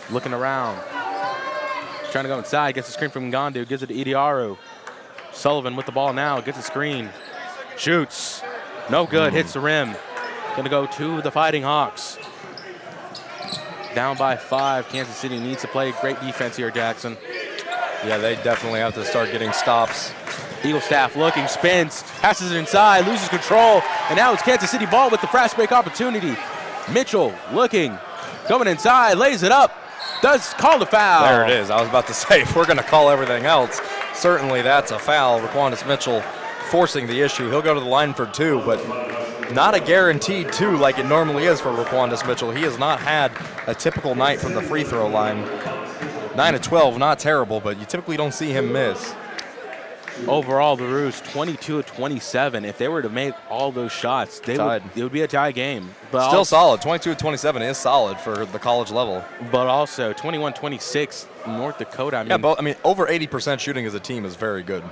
Looking around. Trying to go inside, gets a screen from Ngandu, gives it to Idiaru. Sullivan with the ball now, gets a screen. Shoots. No good, hits the rim. Gonna go to the Fighting Hawks. Down by 5, Kansas City needs to play great defense here, Jackson. Yeah, they definitely have to start getting stops. Eagle staff looking, spins, passes it inside, loses control, and now it's Kansas City ball with the fast break opportunity. Mitchell looking, coming inside, lays it up, does call the foul. There it is. I was about to say, if we're going to call everything else, certainly that's a foul. Raquandis Mitchell forcing the issue. He'll go to the line for 2, but not a guaranteed 2 like it normally is for Raquandis Mitchell. He has not had a typical night from the free throw line. 9 of 12, not terrible, but you typically don't see him miss. Overall, the Roos 22 of 27. If they were to make all those shots, it would be a tie game. But still solid. 22 of 27 is solid for the college level. But also 21-26 North Dakota. I mean, over 80% shooting as a team is very good.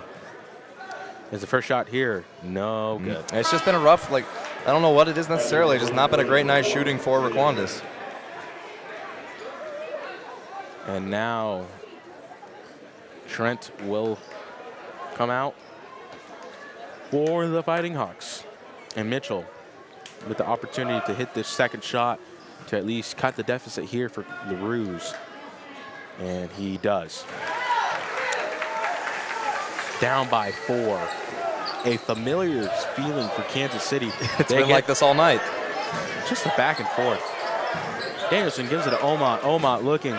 Is the first shot here? No good. It's just been a rough, I don't know what it is necessarily. Just not been a great night shooting for Raquandis. And now Trent will come out for the Fighting Hawks. And Mitchell with the opportunity to hit this second shot to at least cut the deficit here for the Roos. And he does. Down by 4. A familiar feeling for Kansas City. It's been like this all night. Just a back and forth. Danielson gives it to Omat. Omat looking.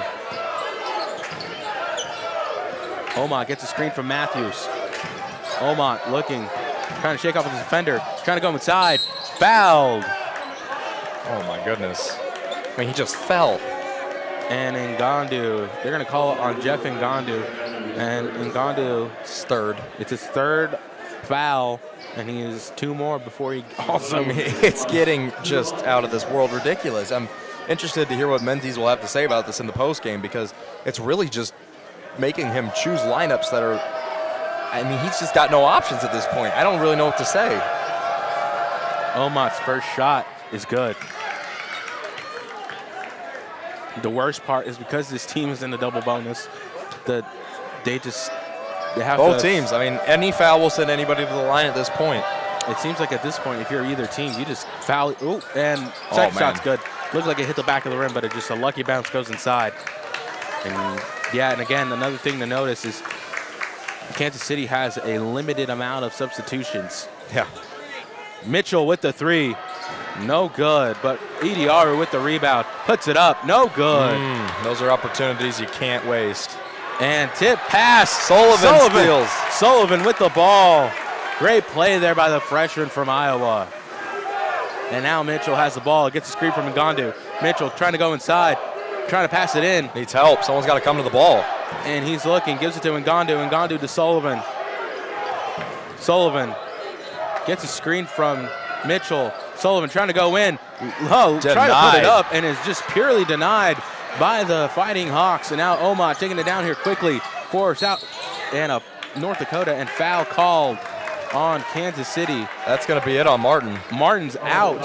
Omat gets a screen from Matthews. Omat looking, trying to shake off his defender, trying to go inside. Fouled. Oh my goodness. I mean, he just fell. And Ngandu, they're going to call it on Jeff Ngandu. And Ngandu, it's his third foul, and he has 2 more before he also. I mean, it's getting just out of this world ridiculous. I'm interested to hear what Menzies will have to say about this in the postgame, because it's really just making him choose lineups that are, I mean, he's just got no options at this point. I don't really know what to say. Omat's first shot is good. The worst part is because this team is in the double bonus, they have both teams. I mean, any foul will send anybody to the line at this point. It seems like at this point, if you're either team, you just foul. Ooh, and second shot's good. Looks like it hit the back of the rim, but it just a lucky bounce goes inside. And yeah, and again, another thing to notice is Kansas City has a limited amount of substitutions. Yeah. Mitchell with the 3. No good, but Idiaru with the rebound. Puts it up. No good. Those are opportunities you can't waste. And tip pass. Sullivan steals. Sullivan with the ball. Great play there by the freshman from Iowa. And now Mitchell has the ball. Gets a screen from Ngandu. Mitchell trying to go inside. Trying to pass it in. Needs help. Someone's got to come to the ball. And he's looking. Gives it to Ngandu. Ngandu to Sullivan. Sullivan gets a screen from Mitchell. Sullivan trying to go in. Trying to put it up, and is just purely denied by the Fighting Hawks. And now Omat taking it down here quickly. Force out. And a North Dakota and foul called on Kansas City. That's going to be it on Martin. Martin's out.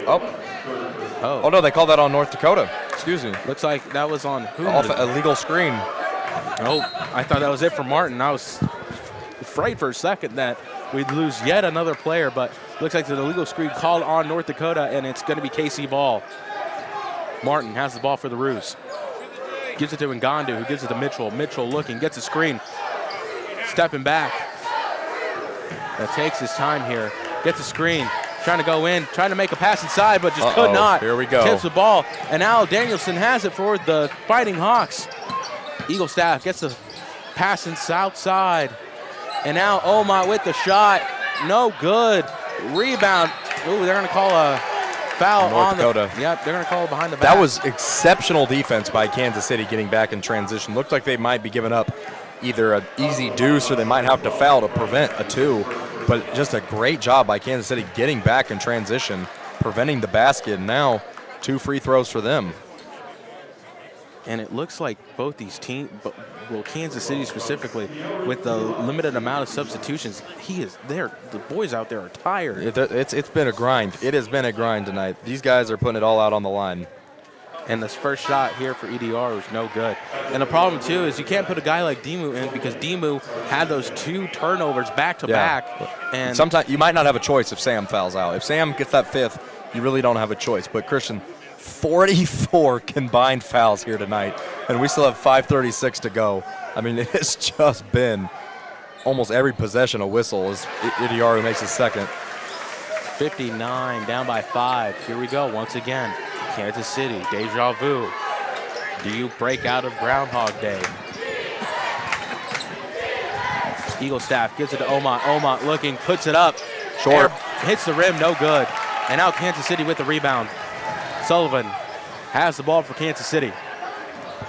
Oh, no, they called that on North Dakota. Excuse me. Looks like that was on who? Off a legal screen. Oh, I thought that was it for Martin. I was afraid for a second that we'd lose yet another player, but looks like the illegal screen called on North Dakota, and it's going to be KC ball. Martin has the ball for the Roos. Gives it to Ngandu, who gives it to Mitchell. Mitchell looking, gets a screen. Stepping back. That takes his time here. Gets a screen. Trying to go in, trying to make a pass inside, but just could not. Here we go. Tips the ball, and now Danielson has it for the Fighting Hawks. Eagle staff gets the pass in south side. And now Omat with the shot. No good. Rebound. Ooh, they're going to call a foul North on Dakota. Yep, they're going to call it behind the back. That was exceptional defense by Kansas City getting back in transition. Looked like they might be giving up either an easy deuce or they might have to foul to prevent a 2. But just a great job by Kansas City getting back in transition, preventing the basket. Now 2 free throws for them. And it looks like both these teams, well, Kansas City specifically, with the limited amount of substitutions, the boys out there are tired. It's been a grind. It has been a grind tonight. These guys are putting it all out on the line. And this first shot here for EDR was no good. And the problem, too, is you can't put a guy like Dimu in because Dimu had those 2 turnovers back-to-back. And sometimes you might not have a choice if Sam fouls out. If Sam gets that 5th, you really don't have a choice. But Cristian, 44 combined fouls here tonight, and we still have 5:36 to go. I mean, it's just been almost every possession a whistle as EDR makes his second. 59, down by 5. Here we go once again. Kansas City, deja vu. Do you break out of Groundhog Day? Eagle staff gives it to Omot. Omot looking, puts it up. Short. Hits the rim, no good. And now Kansas City with the rebound. Sullivan has the ball for Kansas City.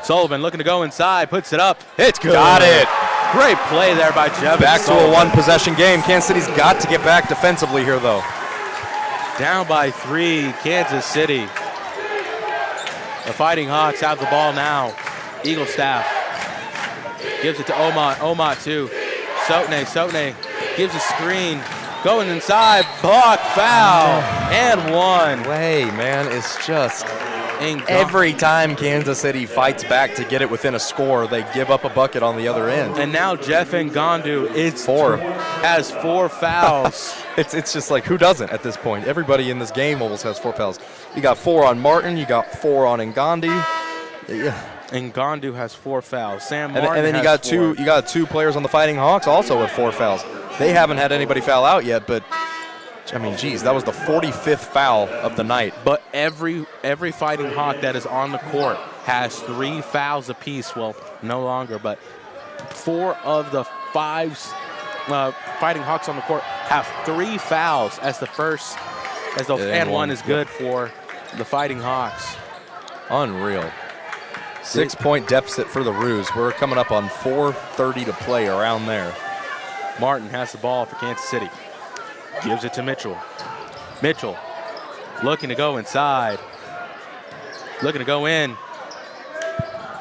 Sullivan looking to go inside, puts it up. It's good. Got it. Great play there by Jevin. Back Sullivan. to a 1-possession game. Kansas City's got to get back defensively here, though. Down by 3, Kansas City. The Fighting Hawks have the ball now. Eagle staff gives it to Omot. Omot to Sotne. Sotne gives a screen. Going inside, block, foul, and 1. Way, man, it's just every time Kansas City fights back to get it within a score, they give up a bucket on the other end. And now Jeff Ngandu has 4 fouls. It's just like, who doesn't at this point? Everybody in this game almost has 4 fouls. You got 4 on Martin, you got 4 on Ngandu. Yeah. Ngandu has 4 fouls. Sam Martin and then you got 2. You got 2 players on the Fighting Hawks also with 4 fouls. They haven't had anybody foul out yet, but I mean, geez, that was the 45th foul of the night. But every Fighting Hawk that is on the court has 3 fouls apiece. Well, no longer, but 4 of the 5 Fighting Hawks on the court have 3 fouls and 1 is good for the Fighting Hawks. Unreal. 6-point deficit for the Roos. We're coming up on 4:30 to play, around there. Martin has the ball for Kansas City. Gives it to Mitchell. Mitchell looking to go inside. Looking to go in.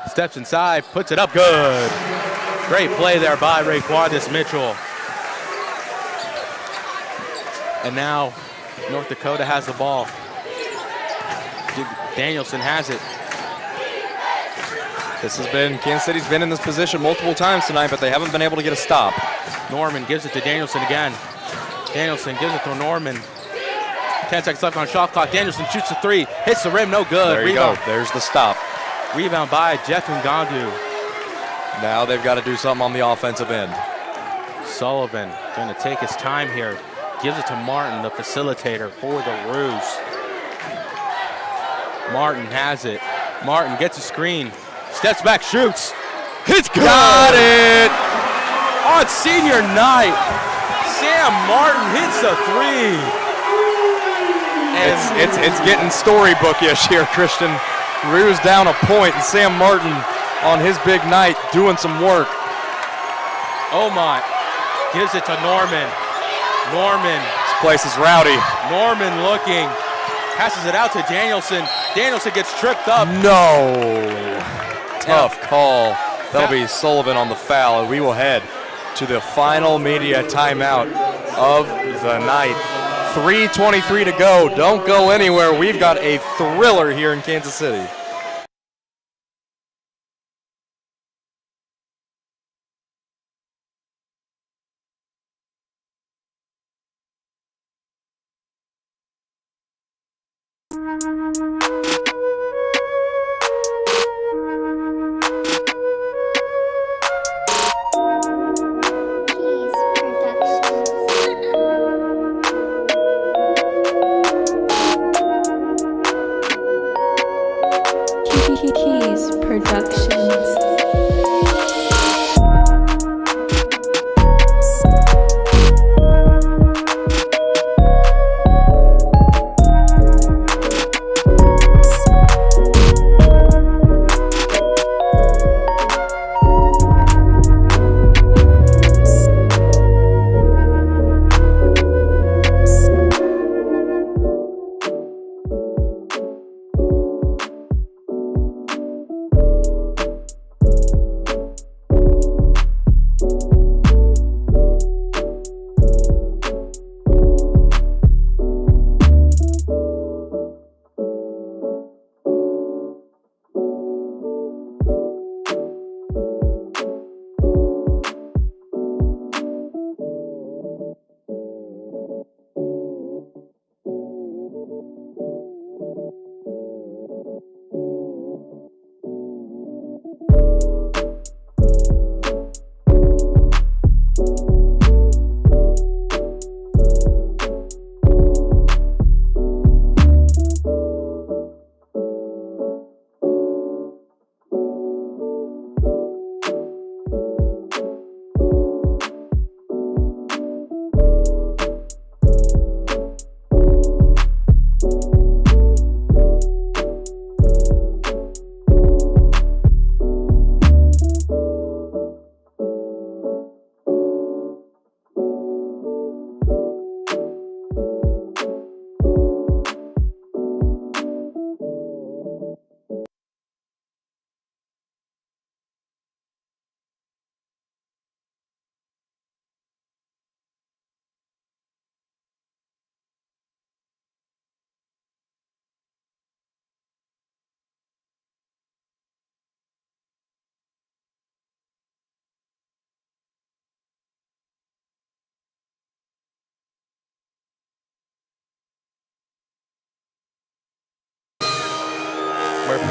Steps inside, puts it up, good. Great play there by Raquandis Mitchell. And now North Dakota has the ball. Danielson has it. Kansas City's been in this position multiple times tonight, but they haven't been able to get a stop. Norman gives it to Danielson again. Danielson gives it to Norman. 10 seconds left on shot clock. Danielson shoots the 3, hits the rim, no good. There you go. There's the stop. Rebound by Jeff Ngandu. Now they've got to do something on the offensive end. Sullivan going to take his time here. Gives it to Martin, the facilitator for the Roos. Martin has it. Martin gets a screen. Steps back, shoots. It's good. Got it. On senior night, Sam Martin hits a 3. And it's getting storybookish here, Cristian. Roos down a point, and Sam Martin on his big night doing some work. Omot gives it to Norman. Norman. This place is rowdy. Norman looking. Passes it out to Danielson. Danielson gets tripped up. No. Tough call. That'll be Sullivan on the foul, and we will head to the final media timeout of the night. 3:23 to go. Don't go anywhere. We've got a thriller here in Kansas City. Keys Productions.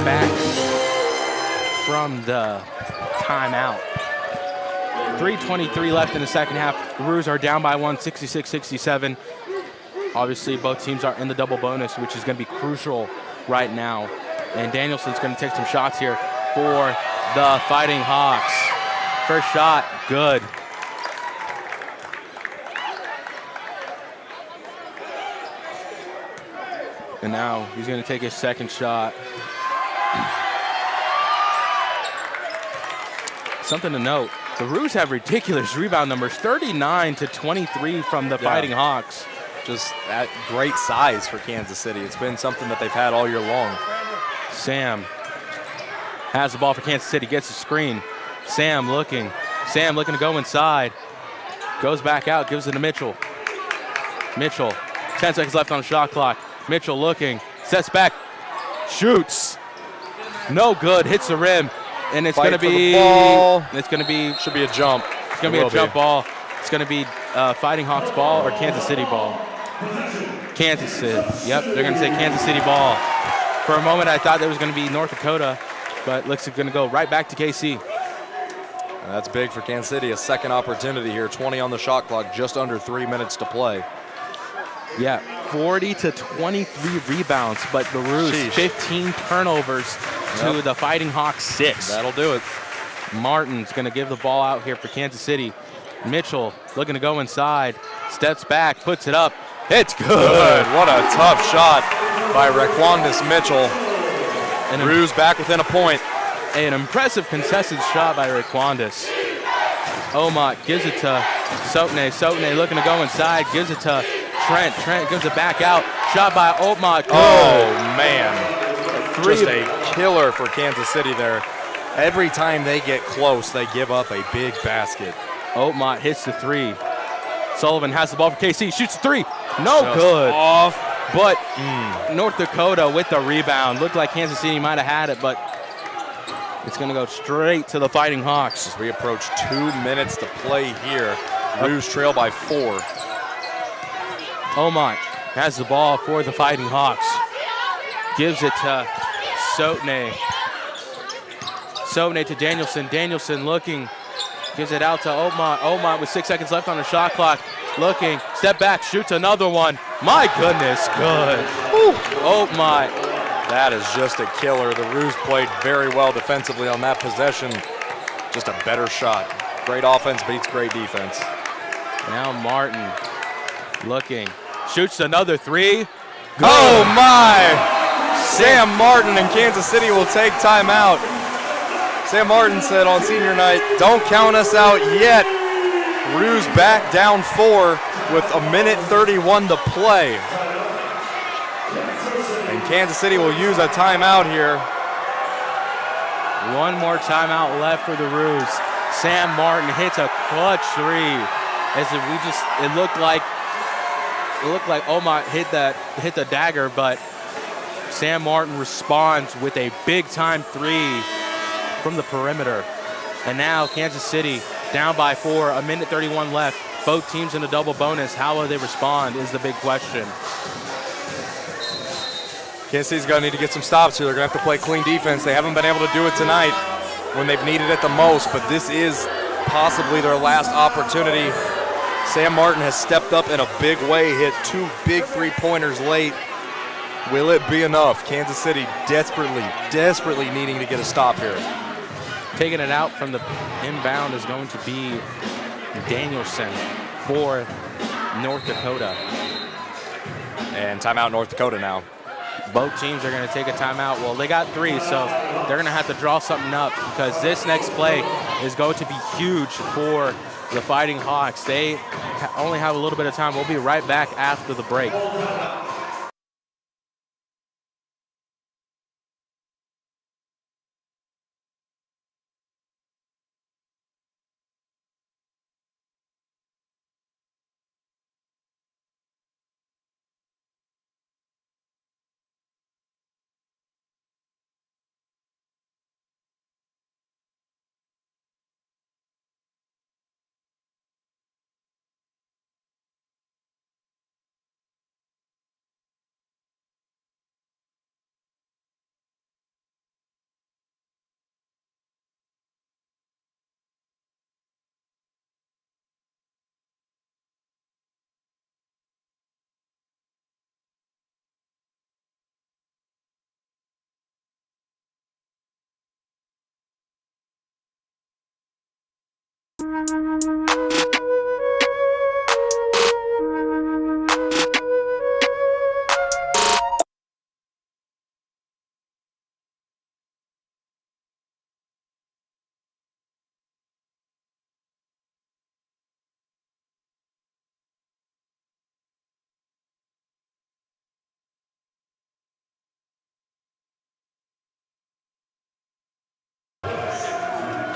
back from the timeout. 3:23 left in the second half. The Roos are down by one, 66-67. Obviously, both teams are in the double bonus, which is going to be crucial right now. And Danielson's going to take some shots here for the Fighting Hawks. First shot, good. And now he's going to take his second shot. Something to note, the Roos have ridiculous rebound numbers, 39-23 from the Fighting Hawks. Just at great size for Kansas City. It's been something that they've had all year long. Sam has the ball for Kansas City, gets the screen. Sam looking to go inside. Goes back out, gives it to Mitchell. Mitchell, 10 seconds left on the shot clock. Mitchell looking, sets back, shoots. No good, hits the rim. And it's going to be, should be a jump. It's going to be a jump ball. It's going to be Fighting Hawks ball or Kansas City ball. Kansas City. Yep, they're going to say Kansas City ball. For a moment, I thought that was going to be North Dakota, but looks like it's going to go right back to KC. That's big for Kansas City. A second opportunity here. 20 on the shot clock, just under 3 minutes to play. Yeah, 40-23 rebounds, but the Roos 15 turnovers to the Fighting Hawks 6. That'll do it. Martin's going to give the ball out here for Kansas City. Mitchell looking to go inside, steps back, puts it up. It's good. What a tough shot by Raquandis Mitchell. And Roos back within a point. An impressive contested shot by Raquandis. Omot gives it to Sotne. Sotne looking to go inside, gives it to Trent. Trent gives it back out. Shot by Omot. Oh, man. Just a killer for Kansas City there. Every time they get close, they give up a big basket. Omot hits the three. Sullivan has the ball for KC, shoots the three. No good. Off. But North Dakota with the rebound. Looked like Kansas City might have had it, but it's going to go straight to the Fighting Hawks. As we approach 2 minutes to play here, Roos trail by 4. Omot has the ball for the Fighting Hawks. Gives it to Sotne. Sotne to Danielson. Danielson looking. Gives it out to Omot. Omot with 6 seconds left on the shot clock. Looking. Step back. Shoots another one. My goodness. Good. Omot. That is just a killer. The Roos played very well defensively on that possession. Just a better shot. Great offense beats great defense. Now Martin looking. Shoots another three. Good. Oh, my. Sam Martin and Kansas City will take timeout. Sam Martin said on senior night, don't count us out yet. Roos back down 4 with 1:31 to play. And Kansas City will use a timeout here. One more timeout left for the Roos. Sam Martin hits a clutch three. It looked like Omot hit the dagger, but Sam Martin responds with a big time three from the perimeter. And now Kansas City down by 4, 1:31 left. Both teams in a double bonus. How will they respond is the big question. Kansas City's going to need to get some stops here. They're going to have to play clean defense. They haven't been able to do it tonight when they've needed it the most, but this is possibly their last opportunity. Sam Martin has stepped up in a big way, hit 2 big three-pointers late. Will it be enough? Kansas City desperately needing to get a stop here. Taking it out from the inbound is going to be Danielson for North Dakota. And timeout North Dakota now. Both teams are going to take a timeout. Well, they got 3, so they're going to have to draw something up because this next play is going to be huge for the Fighting Hawks. They only have a little bit of time. We'll be right back after the break.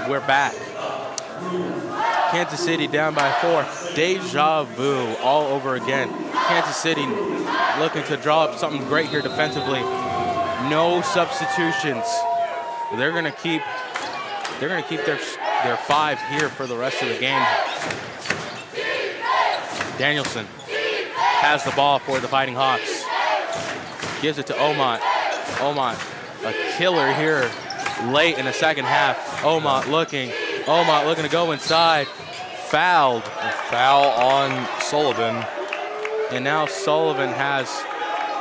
We're back. Kansas City down by 4. Deja vu all over again. Kansas City looking to draw up something great here defensively. No substitutions. They're gonna keep their 5 here for the rest of the game. Danielson has the ball for the Fighting Hawks. Gives it to Omot. Omot, a killer here late in the second half. Omot looking to go inside. Fouled. A foul on Sullivan. And now Sullivan has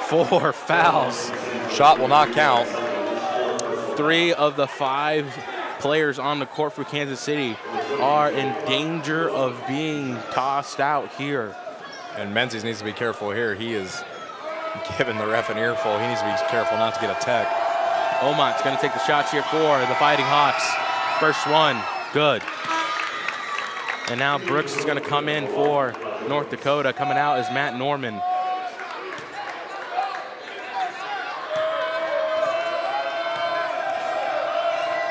4 fouls. Shot will not count. 3 of the 5 players on the court for Kansas City are in danger of being tossed out here. And Menzies needs to be careful here. He is giving the ref an earful. He needs to be careful not to get a tech. Omot's going to take the shots here for the Fighting Hawks. First one, good. And now Brooks is going to come in for North Dakota. Coming out is Matt Norman.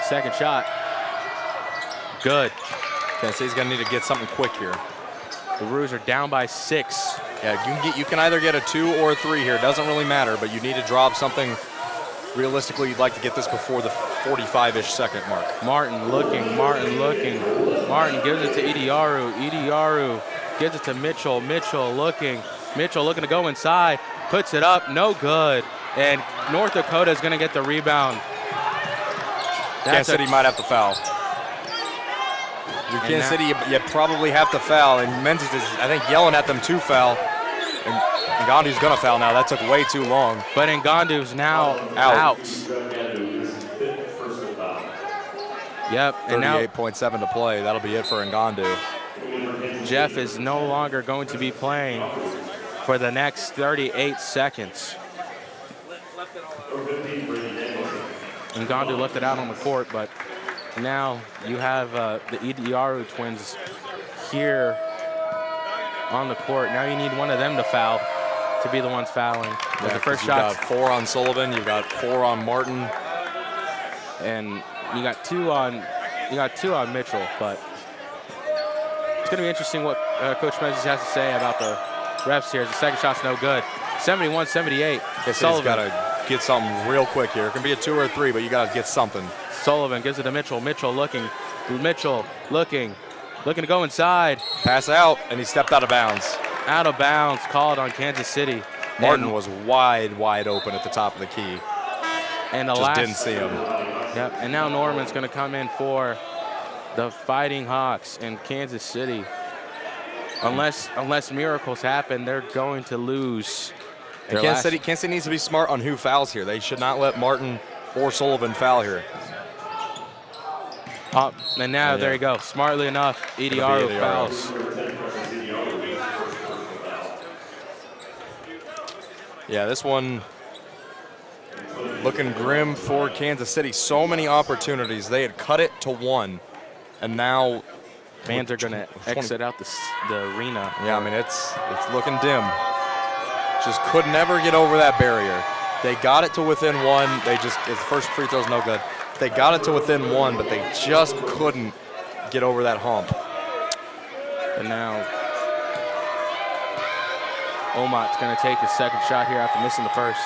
Second shot, good. Kansas City's going to need to get something quick here. The Roos are down by 6. Yeah, you can either get a 2 or a 3 here. It doesn't really matter, but you need to drop something. Realistically, you'd like to get this before the 45-ish second mark. Martin looking. Martin gives it to Idiaru. Idiaru gives it to Mitchell. Mitchell looking to go inside. Puts it up, no good. And North Dakota is going to get the rebound. Kansas City might have to foul. Your Kansas City, you probably have to foul. And Menzies is, I think, yelling at them to foul. And Ngandu's going to foul now. That took way too long. But Ngandu's now out. Yep. 38.7 to play. That'll be it for Ngandu. Jeff is no longer going to be playing for the next 38 seconds. Ngandu left it out on the court, but now you have the Idiaru twins here on the court. Now you need one of them to foul, to be the ones fouling. Yeah, the first shot. shot. Got 4 on Sullivan. You've got 4 on Martin, and you got 2 on Mitchell. But it's going to be interesting what Coach Menzies has to say about the refs here. The second shot's no good. 71-78. Sullivan got to get something real quick here. It can be a 2 or a 3, but you got to get something. Sullivan gives it to Mitchell. Mitchell looking to go inside. Pass out, and he stepped out of bounds. Out of bounds, called on Kansas City. Martin was wide open at the top of the key. And didn't see him. Yep. And now Norman's going to come in for the Fighting Hawks in Kansas City. Unless miracles happen, they're going to lose. Kansas City needs to be smart on who fouls here. They should not let Martin or Sullivan foul here. And now there you go. Smartly enough, Idiaru fouls. Yeah, this one looking grim for Kansas City. So many opportunities. They had cut it to 1, and now fans are going to exit out the arena. Yeah, I mean, it's looking dim. Just could never get over that barrier. They got it to within 1. His first free throw's no good. They got it to within 1, but they just couldn't get over that hump. And now Omot's going to take his second shot here after missing the first.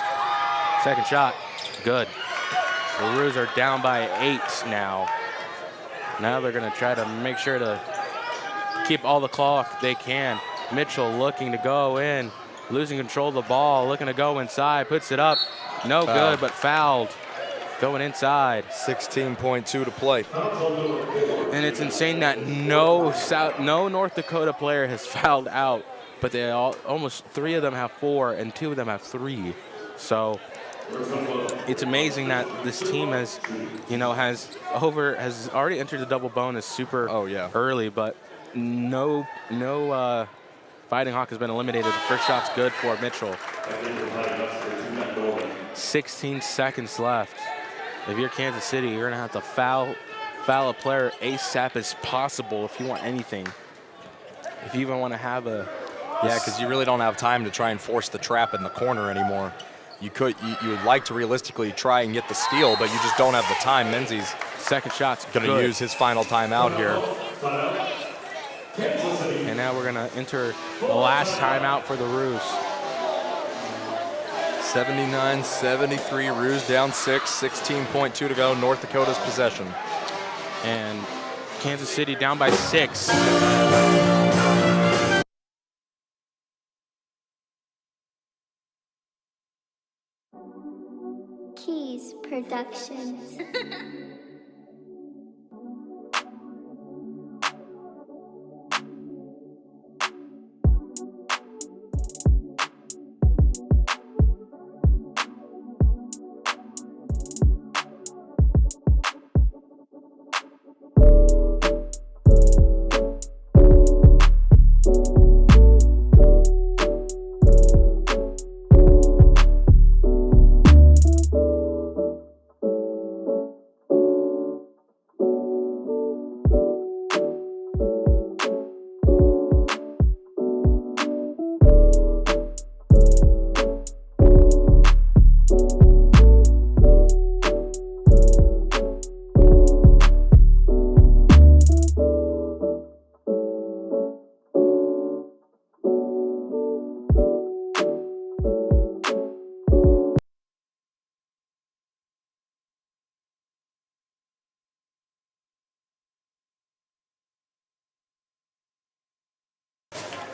Second shot, good. The Roos are down by 8 now. Now they're going to try to make sure to keep all the clock they can. Mitchell looking to go in, losing control of the ball, looking to go inside, puts it up. No good, but fouled. Going inside. 16.2 to play. And it's insane that no North Dakota player has fouled out, but almost 3 of them have 4 and 2 of them have 3. So it's amazing that this team has, has already entered the double bonus super early, but no Fighting Hawk has been eliminated. The first shot's good for Mitchell. 16 seconds left. If you're Kansas City, you're gonna have to foul a player ASAP as possible if you want anything. If you even want to have a because you really don't have time to try and force the trap in the corner anymore. You would like to realistically try and get the steal, but you just don't have the time. Menzies second shot's going to use his final timeout here. And now we're going to enter the last timeout for the Roos. 79-73, Roos down 6, 16.2 to go, North Dakota's possession. And Kansas City down by 6. Keys Productions.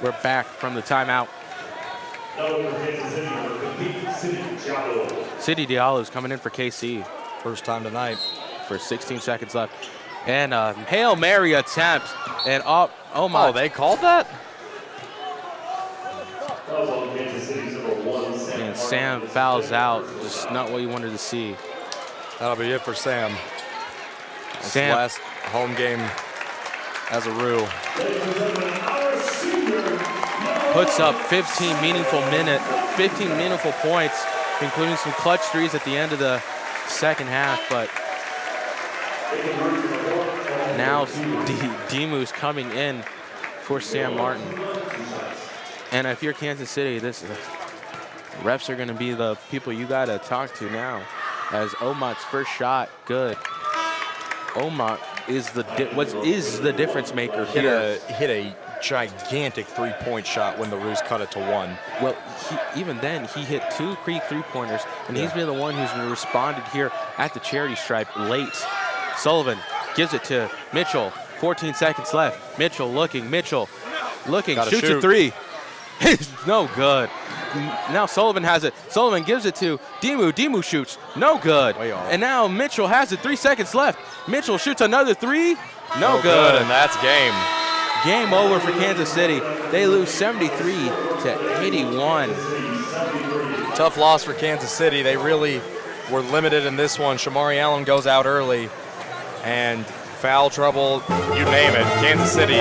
We're back from the timeout. City Diallo's coming in for KC. First time tonight. For 16 seconds left. And a Hail Mary attempt. And oh my. Oh, they called that? And Sam fouls out. Just not what you wanted to see. That'll be it for Sam. Sam. Last home game as a Roo. Puts up 15 meaningful points, including some clutch threes at the end of the second half. But now Dimu's coming in for Sam Martin. And if you're Kansas City, refs are going to be the people you got to talk to now. As Omat's first shot, good. Omat is the difference maker here. Hit a gigantic three-point shot when the Roos cut it to 1. Well, even then, he hit 2 three-pointers, and he's been the one who's responded here at the charity stripe late. Sullivan gives it to Mitchell. 14 seconds left. Mitchell looking, shoots a 3. It's no good. Now Sullivan has it. Sullivan gives it to Dimu. Dimu shoots. No good. And now Mitchell has it. 3 seconds left. Mitchell shoots another 3. No good. And that's game. Game over for Kansas City. They lose 73-81. Tough loss for Kansas City. They really were limited in this one. Shamari Allen goes out early. And foul trouble, you name it. Kansas City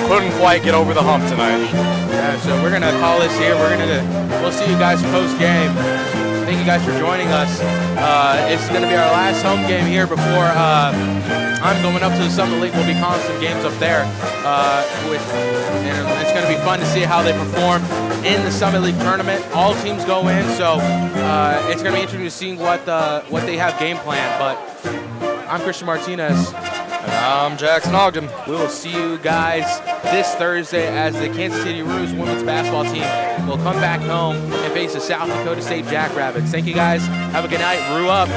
couldn't quite get over the hump tonight. Yeah, so we're going to call this here. We'll see you guys post-game. Thank you guys for joining us. It's going to be our last home game here before I'm going up to the Summit League. We'll be calling some games up there. And it's going to be fun to see how they perform in the Summit League tournament. All teams go in, so it's going to be interesting to see what they have game planned. But I'm Cristian Martinez. And I'm Jackson Ogden. We will see you guys this Thursday as the Kansas City Roos women's basketball team will come back home and face the South Dakota State Jackrabbits. Thank you guys. Have a good night. Roo up.